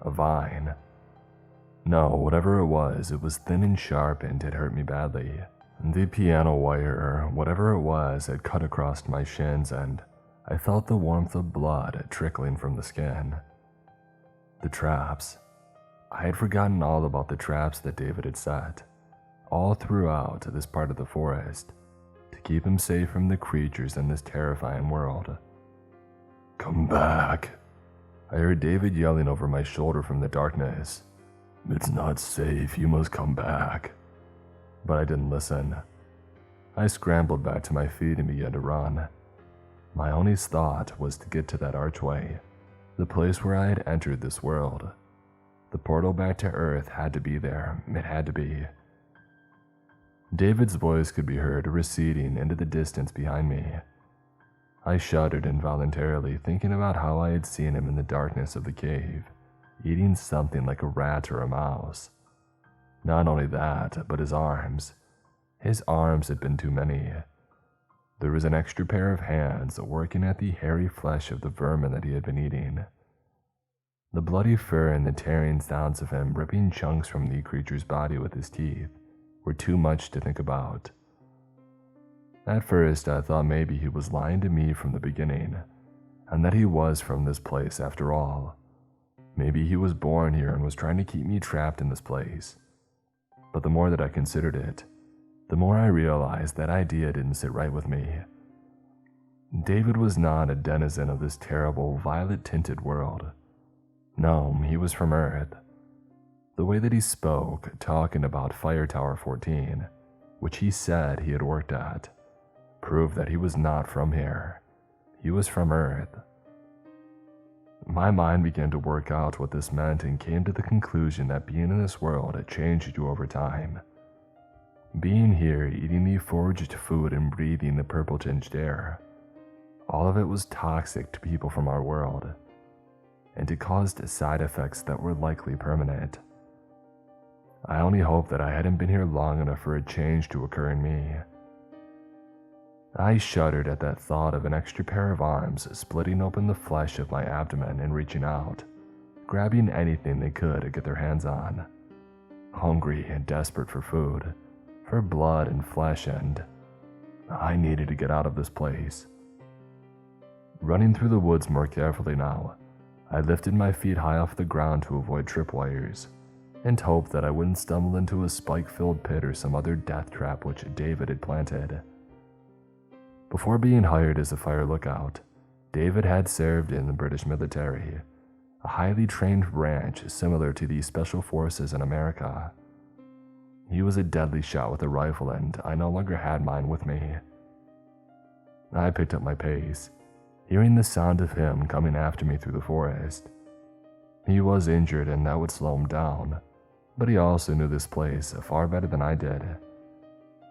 A vine. No, whatever it was thin and sharp and it hurt me badly. The piano wire, or whatever it was, had cut across my shins, and I felt the warmth of blood trickling from the skin. The traps. I had forgotten all about the traps that David had set, all throughout this part of the forest, to keep him safe from the creatures in this terrifying world. "Come back," I heard David yelling over my shoulder from the darkness. "It's not safe, you must come back." But I didn't listen. I scrambled back to my feet and began to run. My only thought was to get to that archway, the place where I had entered this world. The portal back to Earth had to be there, it had to be. David's voice could be heard receding into the distance behind me. I shuddered involuntarily, thinking about how I had seen him in the darkness of the cave, eating something like a rat or a mouse. Not only that, but his arms. His arms had been too many. There was an extra pair of hands working at the hairy flesh of the vermin that he had been eating. The bloody fur and the tearing sounds of him ripping chunks from the creature's body with his teeth were too much to think about. At first, I thought maybe he was lying to me from the beginning, and that he was from this place after all. Maybe he was born here and was trying to keep me trapped in this place. But the more that I considered it, the more I realized that idea didn't sit right with me. David was not a denizen of this terrible, violet-tinted world. No, he was from Earth. The way that he spoke, talking about Fire Tower 14, which he said he had worked at, proved that he was not from here. He was from Earth. My mind began to work out what this meant and came to the conclusion that being in this world had changed you over time. Being here, eating the foraged food and breathing the purple-tinged air, all of it was toxic to people from our world, and it caused side effects that were likely permanent. I only hoped that I hadn't been here long enough for a change to occur in me. I shuddered at that thought of an extra pair of arms splitting open the flesh of my abdomen and reaching out, grabbing anything they could get their hands on. Hungry and desperate for food, for blood and flesh, and I needed to get out of this place. Running through the woods more carefully now, I lifted my feet high off the ground to avoid tripwires, and hoped that I wouldn't stumble into a spike-filled pit or some other death trap which David had planted. Before being hired as a fire lookout, David had served in the British military, a highly trained branch similar to the Special Forces in America. He was a deadly shot with a rifle, and I no longer had mine with me. I picked up my pace, hearing the sound of him coming after me through the forest. He was injured and that would slow him down, but he also knew this place far better than I did.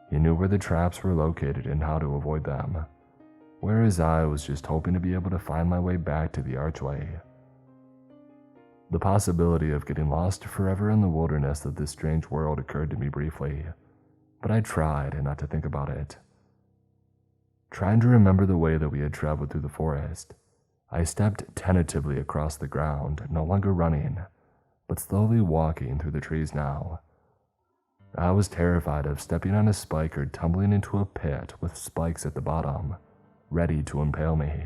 He knew where the traps were located and how to avoid them, whereas I was just hoping to be able to find my way back to the archway. The possibility of getting lost forever in the wilderness of this strange world occurred to me briefly, but I tried not to think about it. Trying to remember the way that we had traveled through the forest, I stepped tentatively across the ground, no longer running, but slowly walking through the trees now. I was terrified of stepping on a spike or tumbling into a pit with spikes at the bottom, ready to impale me.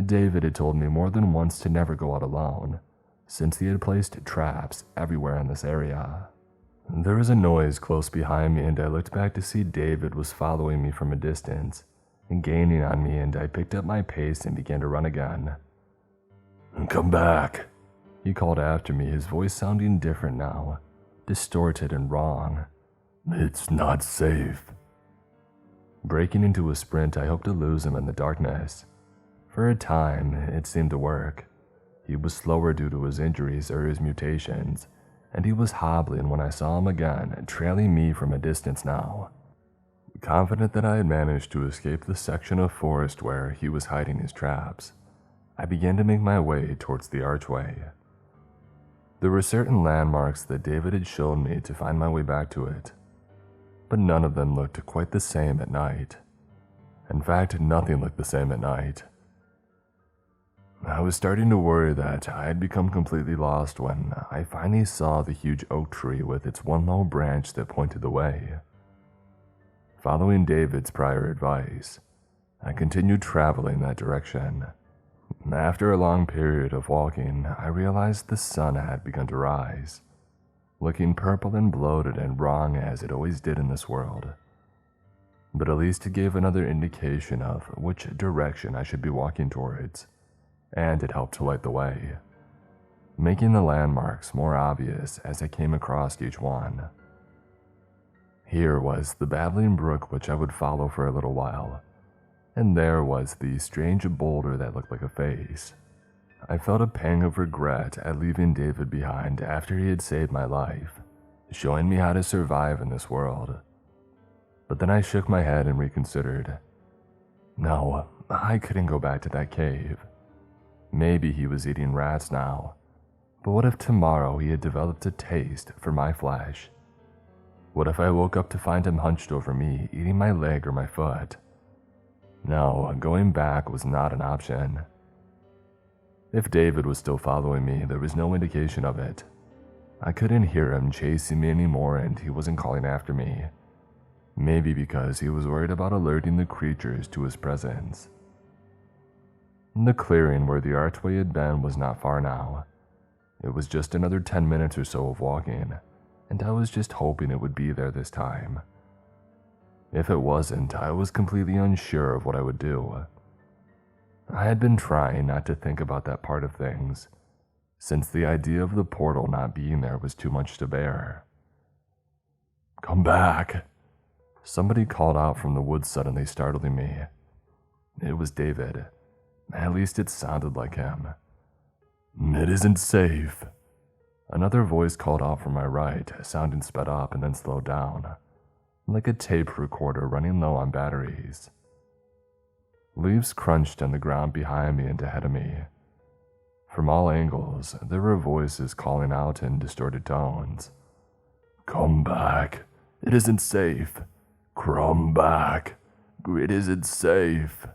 David had told me more than once to never go out alone, since he had placed traps everywhere in this area. There was a noise close behind me, and I looked back to see David was following me from a distance and gaining on me, and I picked up my pace and began to run again. "Come back," he called after me, his voice sounding different now, distorted and wrong. "It's not safe." Breaking into a sprint, I hoped to lose him in the darkness. For a time, it seemed to work. He was slower due to his injuries or his mutations, and he was hobbling when I saw him again, trailing me from a distance now. Confident that I had managed to escape the section of forest where he was hiding his traps, I began to make my way towards the archway. There were certain landmarks that David had shown me to find my way back to it, but none of them looked quite the same at night. In fact, nothing looked the same at night. I was starting to worry that I had become completely lost when I finally saw the huge oak tree with its one low branch that pointed the way. Following David's prior advice, I continued traveling that direction. After a long period of walking, I realized the sun had begun to rise, looking purple and bloated and wrong as it always did in this world. But at least it gave another indication of which direction I should be walking towards, and it helped to light the way, making the landmarks more obvious as I came across each one. Here was the babbling brook which I would follow for a little while, and there was the strange boulder that looked like a face. I felt a pang of regret at leaving David behind after he had saved my life, showing me how to survive in this world. But then I shook my head and reconsidered. No, I couldn't go back to that cave. Maybe he was eating rats now, but what if tomorrow he had developed a taste for my flesh? What if I woke up to find him hunched over me, eating my leg or my foot? No, going back was not an option. If David was still following me, there was no indication of it. I couldn't hear him chasing me anymore, and he wasn't calling after me. Maybe because he was worried about alerting the creatures to his presence. The clearing where the archway had been was not far now. It was just another 10 minutes or so of walking, and I was just hoping it would be there this time. If it wasn't, I was completely unsure of what I would do. I had been trying not to think about that part of things, since the idea of the portal not being there was too much to bear. "Come back!" Somebody called out from the woods, suddenly startling me. It was David. At least it sounded like him. "It isn't safe." Another voice called out from my right, sounding sped up and then slowed down, like a tape recorder running low on batteries. Leaves crunched on the ground behind me and ahead of me. From all angles, there were voices calling out in distorted tones. "Come back. It isn't safe. Come back. It isn't safe."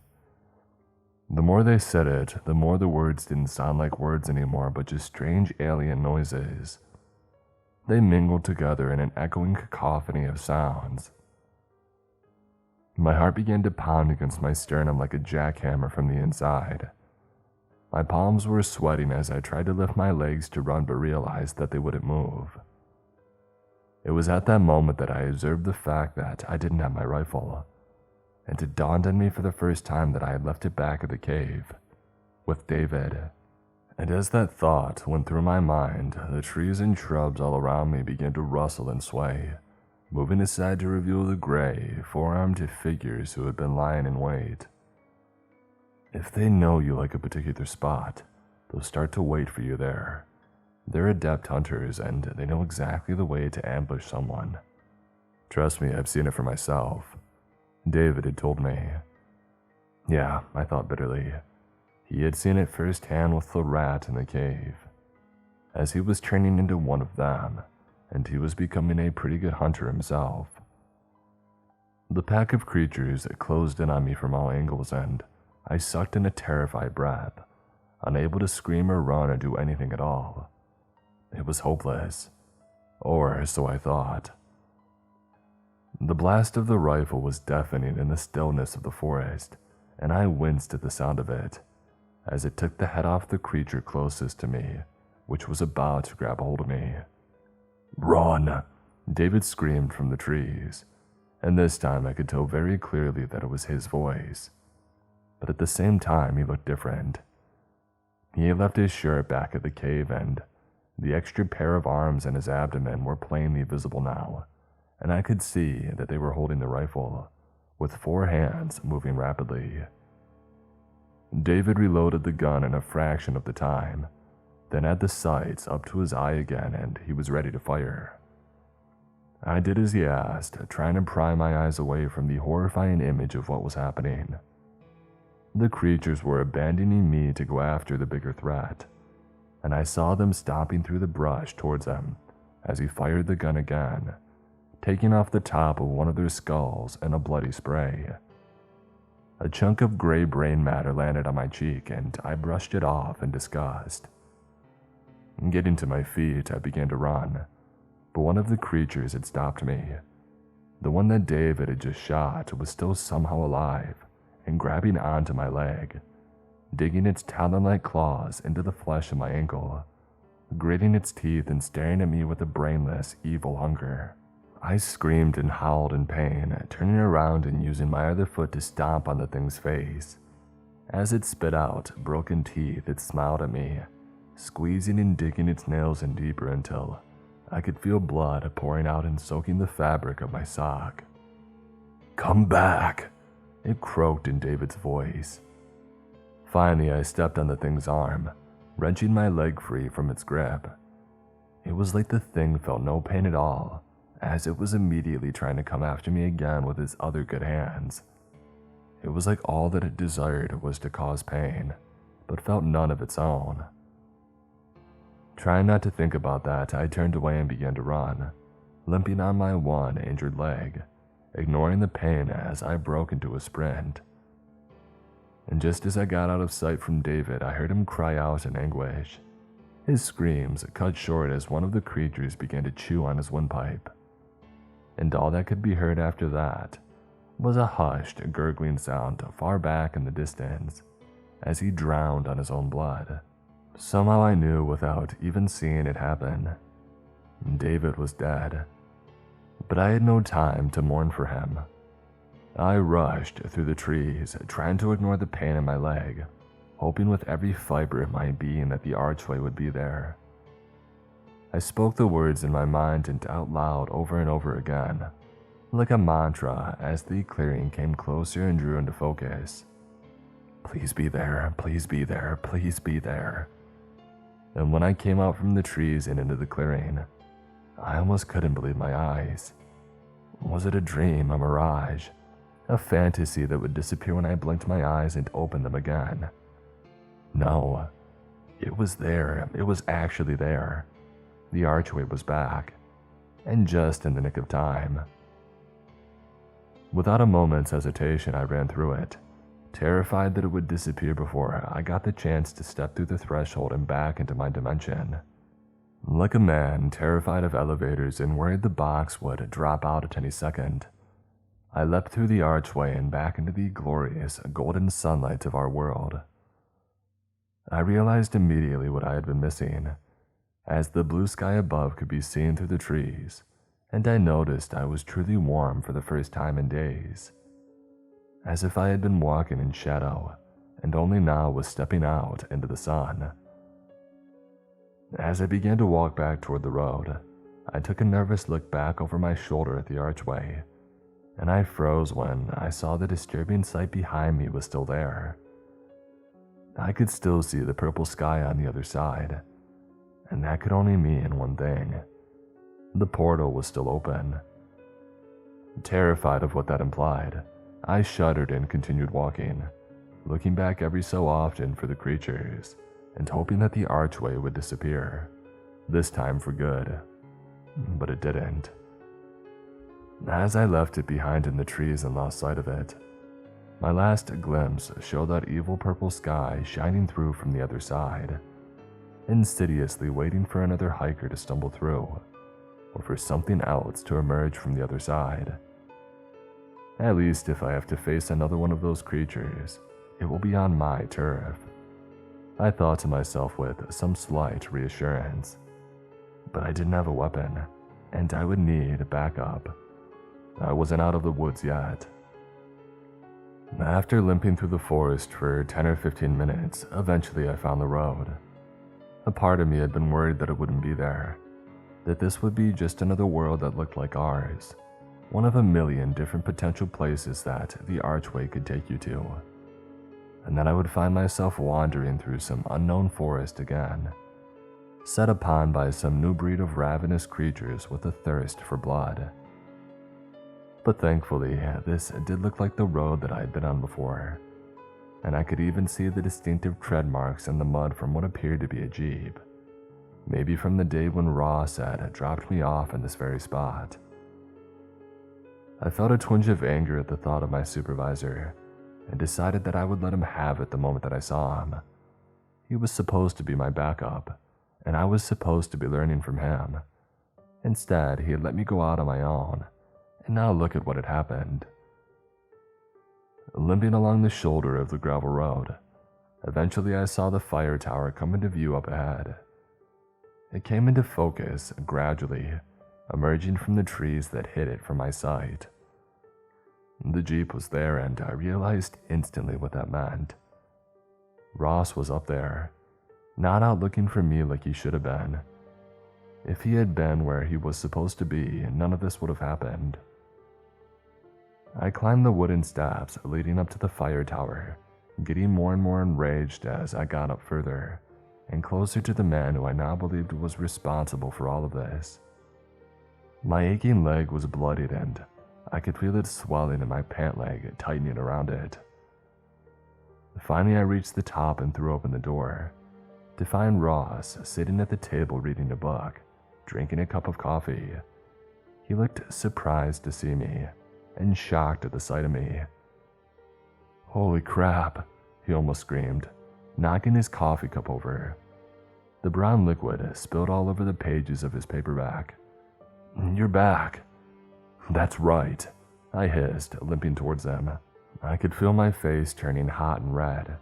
The more they said it, the more the words didn't sound like words anymore, but just strange alien noises. They mingled together in an echoing cacophony of sounds. My heart began to pound against my sternum like a jackhammer from the inside. My palms were sweating as I tried to lift my legs to run, but realized that they wouldn't move. It was at that moment that I observed the fact that I didn't have my rifle, and it dawned on me for the first time that I had left it back at the cave, with David. And as that thought went through my mind, the trees and shrubs all around me began to rustle and sway, moving aside to reveal the gray, four-armed figures who had been lying in wait. If they know you like a particular spot, they'll start to wait for you there. They're adept hunters, and they know exactly the way to ambush someone. Trust me, I've seen it for myself. David had told me. Yeah, I thought bitterly. He had seen it firsthand with the rat in the cave, as he was turning into one of them, and he was becoming a pretty good hunter himself. The pack of creatures closed in on me from all angles, and I sucked in a terrified breath, unable to scream or run or do anything at all. It was hopeless. Or so I thought. The blast of the rifle was deafening in the stillness of the forest, and I winced at the sound of it, as it took the head off the creature closest to me, which was about to grab hold of me. "Run!" David screamed from the trees, and this time I could tell very clearly that it was his voice. But at the same time, he looked different. He had left his shirt back at the cave, and the extra pair of arms in his abdomen were plainly visible now, and I could see that they were holding the rifle, with 4 hands moving rapidly. David reloaded the gun in a fraction of the time, then had the sights up to his eye again, and he was ready to fire. I did as he asked, trying to pry my eyes away from the horrifying image of what was happening. The creatures were abandoning me to go after the bigger threat, and I saw them stomping through the brush towards them as he fired the gun again, taking off the top of one of their skulls in a bloody spray. A chunk of gray brain matter landed on my cheek, and I brushed it off in disgust. Getting to my feet, I began to run, but one of the creatures had stopped me. The one that David had just shot was still somehow alive and grabbing onto my leg, digging its talon-like claws into the flesh of my ankle, gritting its teeth and staring at me with a brainless, evil hunger. I screamed and howled in pain, turning around and using my other foot to stomp on the thing's face. As it spit out broken teeth, it smiled at me, squeezing and digging its nails in deeper until I could feel blood pouring out and soaking the fabric of my sock. "Come back," it croaked in David's voice. Finally, I stepped on the thing's arm, wrenching my leg free from its grip. It was like the thing felt no pain at all, as it was immediately trying to come after me again with its other good hands. It was like all that it desired was to cause pain, but felt none of its own. Trying not to think about that, I turned away and began to run, limping on my one injured leg, ignoring the pain as I broke into a sprint. And just as I got out of sight from David, I heard him cry out in anguish. His screams cut short as one of the creatures began to chew on his windpipe. And all that could be heard after that was a hushed, gurgling sound far back in the distance as he drowned on his own blood. Somehow I knew without even seeing it happen. David was dead, but I had no time to mourn for him. I rushed through the trees, trying to ignore the pain in my leg, hoping with every fiber of my being that the archway would be there. I spoke the words in my mind and out loud over and over again, like a mantra as the clearing came closer and drew into focus. "Please be there, please be there, please be there." And when I came out from the trees and into the clearing, I almost couldn't believe my eyes. Was it a dream, a mirage, a fantasy that would disappear when I blinked my eyes and opened them again? No, it was there. It was actually there. The archway was back, and just in the nick of time. Without a moment's hesitation, I ran through it, terrified that it would disappear before I got the chance to step through the threshold and back into my dimension. Like a man terrified of elevators and worried the box would drop out at any second, I leapt through the archway and back into the glorious golden sunlight of our world. I realized immediately what I had been missing, as the blue sky above could be seen through the trees, and I noticed I was truly warm for the first time in days, as if I had been walking in shadow and only now was stepping out into the sun. As I began to walk back toward the road, I took a nervous look back over my shoulder at the archway, and I froze when I saw the disturbing sight behind me was still there. I could still see the purple sky on the other side, and that could only mean one thing. The portal was still open. Terrified of what that implied, I shuddered and continued walking, looking back every so often for the creatures, and hoping that the archway would disappear, this time for good. But it didn't. As I left it behind in the trees and lost sight of it, my last glimpse showed that evil purple sky shining through from the other side. insidiously waiting for another hiker to stumble through, or for something else to emerge from the other side. At least if I have to face another one of those creatures, it will be on my turf, I thought to myself with some slight reassurance. But I didn't have a weapon, and I would need backup. I wasn't out of the woods yet. After limping through the forest for 10 or 15 minutes, eventually I found the road. A part of me had been worried that it wouldn't be there, that this would be just another world that looked like ours, one of a million different potential places that the archway could take you to, and that I would find myself wandering through some unknown forest again, set upon by some new breed of ravenous creatures with a thirst for blood. But thankfully, this did look like the road that I had been on before, and I could even see the distinctive tread marks in the mud from what appeared to be a jeep, maybe from the day when Ross had dropped me off in this very spot. I felt a twinge of anger at the thought of my supervisor, and decided that I would let him have it the moment that I saw him. He was supposed to be my backup, and I was supposed to be learning from him. Instead, he had let me go out on my own, and now look at what had happened. Limping along the shoulder of the gravel road, eventually I saw the fire tower come into view up ahead. It came into focus gradually, emerging from the trees that hid it from my sight. The jeep was there, and I realized instantly what that meant. Ross was up there, not out looking for me like he should have been. If he had been where he was supposed to be, none of this would have happened. I climbed the wooden steps leading up to the fire tower, getting more and more enraged as I got up further, and closer to the man who I now believed was responsible for all of this. My aching leg was bloodied, and I could feel it swelling in my pant leg, tightening around it. Finally, I reached the top and threw open the door, to find Ross sitting at the table reading a book, drinking a cup of coffee. He looked surprised to see me, and shocked at the sight of me. "Holy crap," he almost screamed, knocking his coffee cup over. The brown liquid spilled all over the pages of his paperback. "You're back." "That's right," I hissed, limping towards him. I could feel my face turning hot and red.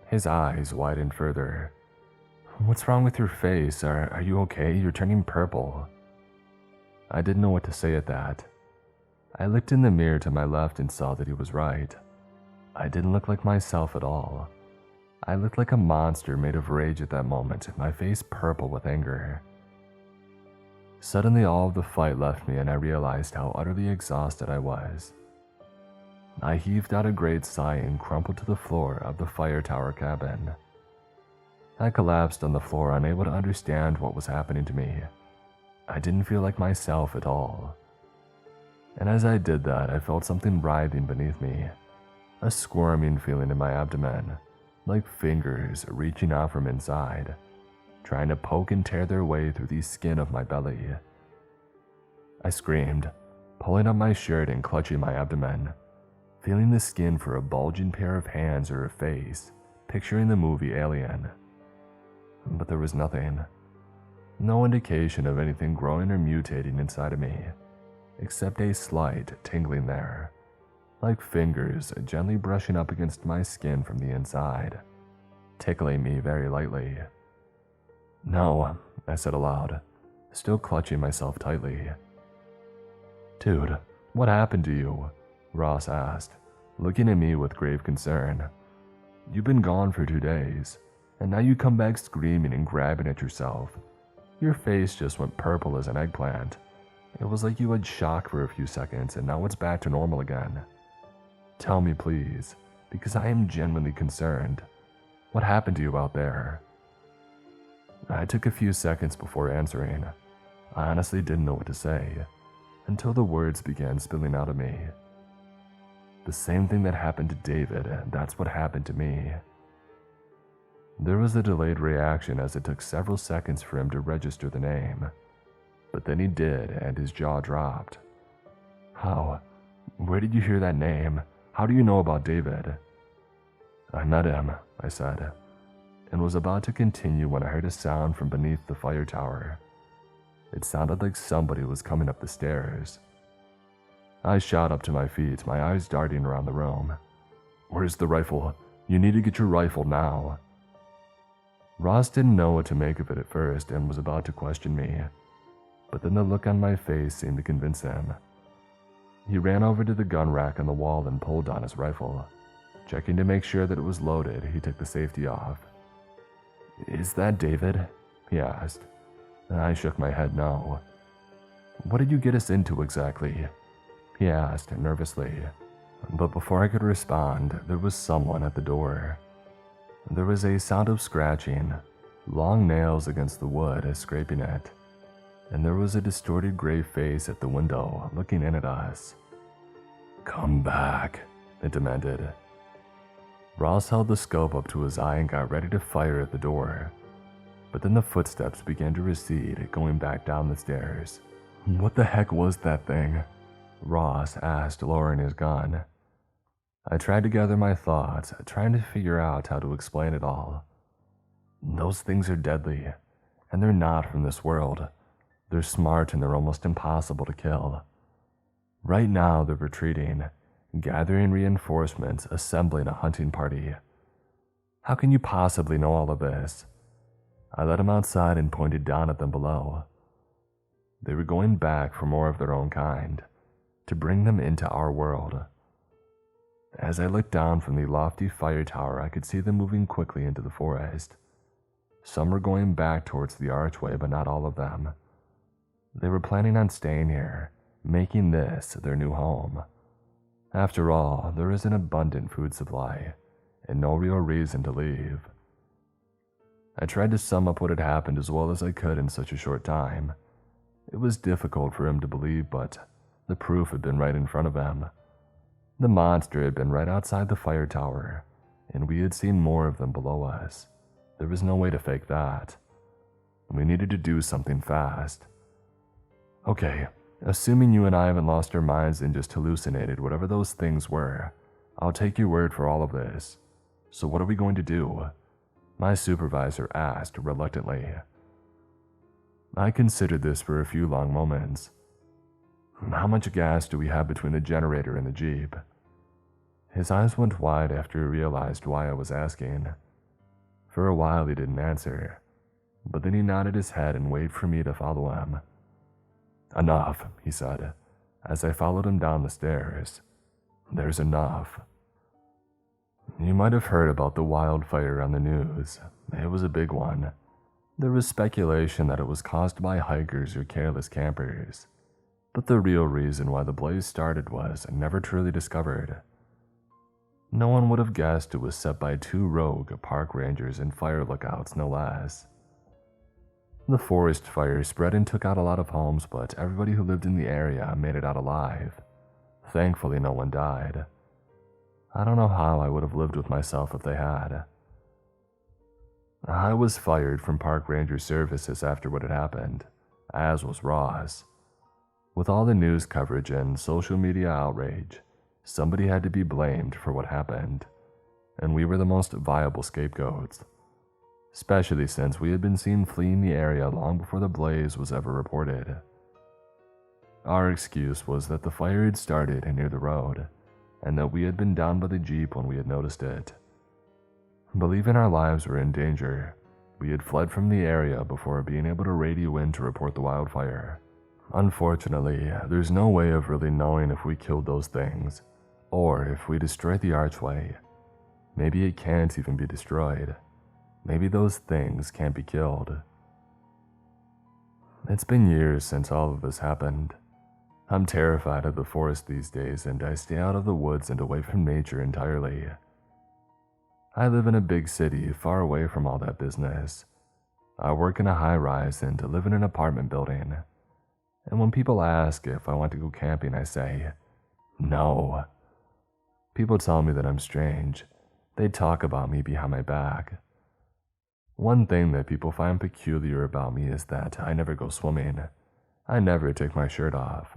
His eyes widened further. "What's wrong with your face? Are you okay? You're turning purple." I didn't know what to say at that. I looked in the mirror to my left and saw that he was right. I didn't look like myself at all. I looked like a monster made of rage at that moment, my face purple with anger. Suddenly all of the fight left me, and I realized how utterly exhausted I was. I heaved out a great sigh and crumpled to the floor of the fire tower cabin. I collapsed on the floor, unable to understand what was happening to me. I didn't feel like myself at all. And as I did that, I felt something writhing beneath me, a squirming feeling in my abdomen, like fingers reaching out from inside, trying to poke and tear their way through the skin of my belly. I screamed, pulling up my shirt and clutching my abdomen, feeling the skin for a bulging pair of hands or a face, picturing the movie Alien. But there was nothing. No indication of anything growing or mutating inside of me, except a slight tingling there, like fingers gently brushing up against my skin from the inside, tickling me very lightly. "No," I said aloud, still clutching myself tightly. "Dude, what happened to you?" Ross asked, looking at me with grave concern. "You've been gone for 2 days, and now you come back screaming and grabbing at yourself. Your face just went purple as an eggplant. It was like you had shock for a few seconds, and now it's back to normal again. Tell me, please, because I am genuinely concerned. What happened to you out there?" I took a few seconds before answering. I honestly didn't know what to say, until the words began spilling out of me. The same thing that happened to David, that's what happened to me. There was a delayed reaction, as it took several seconds for him to register the name. But then he did, and his jaw dropped. "How? Where did you hear that name? How do you know about David?" "I met him," I said. and was about to continue when I heard a sound from beneath the fire tower. It sounded like somebody was coming up the stairs. I shot up to my feet, my eyes darting around the room. "Where's the rifle? You need to get your rifle now." Ross didn't know what to make of it at first and was about to question me, but then the look on my face seemed to convince him. He ran over to the gun rack on the wall and pulled on his rifle. Checking to make sure that it was loaded, he took the safety off. "Is that David?" he asked. I shook my head no. "What did you get us into exactly?" he asked nervously. But before I could respond, there was someone at the door. There was a sound of scratching, long nails against the wood scraping it, and there was a distorted gray face at the window looking in at us. "Come back," it demanded. Ross held the scope up to his eye and got ready to fire at the door, but then the footsteps began to recede, going back down the stairs. "What the heck was that thing?" Ross asked, lowering his gun. I tried to gather my thoughts, trying to figure out how to explain it all. "Those things are deadly, and they're not from this world. They're smart and they're almost impossible to kill. Right now they're retreating, gathering reinforcements, assembling a hunting party. How can you possibly know all of this?" I led him outside and pointed down at them below. They were going back for more of their own kind, to bring them into our world. As I looked down from the lofty fire tower, I could see them moving quickly into the forest. Some were going back towards the archway, but not all of them. They were planning on staying here, making this their new home. After all, there is an abundant food supply, and no real reason to leave. I tried to sum up what had happened as well as I could in such a short time. It was difficult for him to believe, but the proof had been right in front of him. The monster had been right outside the fire tower, and we had seen more of them below us. There was no way to fake that. We needed to do something fast. "Okay, assuming you and I haven't lost our minds and just hallucinated whatever those things were, I'll take your word for all of this. So what are we going to do?" my supervisor asked reluctantly. I considered this for a few long moments. "How much gas do we have between the generator and the Jeep?" His eyes went wide after he realized why I was asking. For a while he didn't answer, but then he nodded his head and waved for me to follow him. "Enough," he said, as I followed him down the stairs. "There's enough." You might have heard about the wildfire on the news. It was a big one. There was speculation that it was caused by hikers or careless campers, but the real reason why the blaze started was never truly discovered. No one would have guessed it was set by two rogue park rangers and fire lookouts, no less. The forest fire spread and took out a lot of homes, but everybody who lived in the area made it out alive. Thankfully, no one died. I don't know how I would have lived with myself if they had. I was fired from park ranger services after what had happened, as was Ross. With all the news coverage and social media outrage, somebody had to be blamed for what happened, and we were the most viable scapegoats, especially since we had been seen fleeing the area long before the blaze was ever reported. Our excuse was that the fire had started near the road, and that we had been down by the Jeep when we had noticed it. Believing our lives were in danger, we had fled from the area before being able to radio in to report the wildfire. Unfortunately, there's no way of really knowing if we killed those things, or if we destroyed the archway. Maybe it can't even be destroyed. Maybe those things can't be killed. It's been years since all of this happened. I'm terrified of the forest these days, and I stay out of the woods and away from nature entirely. I live in a big city, far away from all that business. I work in a high-rise and live in an apartment building. And when people ask if I want to go camping, I say, no. People tell me that I'm strange. They talk about me behind my back. One thing that people find peculiar about me is that I never go swimming. I never take my shirt off.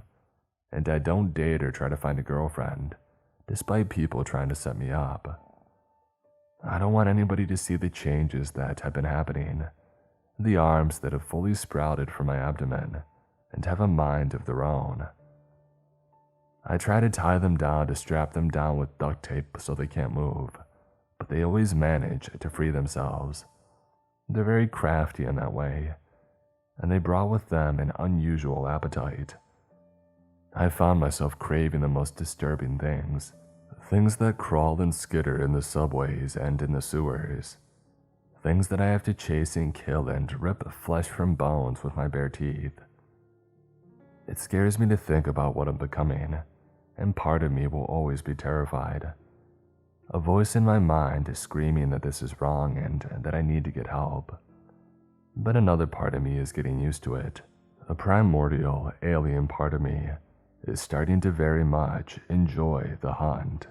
And I don't date or try to find a girlfriend, despite people trying to set me up. I don't want anybody to see the changes that have been happening, the arms that have fully sprouted from my abdomen and have a mind of their own. I try to tie them down to strap them down with duct tape so they can't move, but they always manage to free themselves. They're very crafty in that way, and they brought with them an unusual appetite. I found myself craving the most disturbing things that crawl and skitter in the subways and in the sewers, things that I have to chase and kill and rip flesh from bones with my bare teeth. It scares me to think about what I'm becoming, and part of me will always be terrified. A voice in my mind is screaming that this is wrong and that I need to get help. But another part of me is getting used to it. A primordial, alien part of me is starting to very much enjoy the hunt.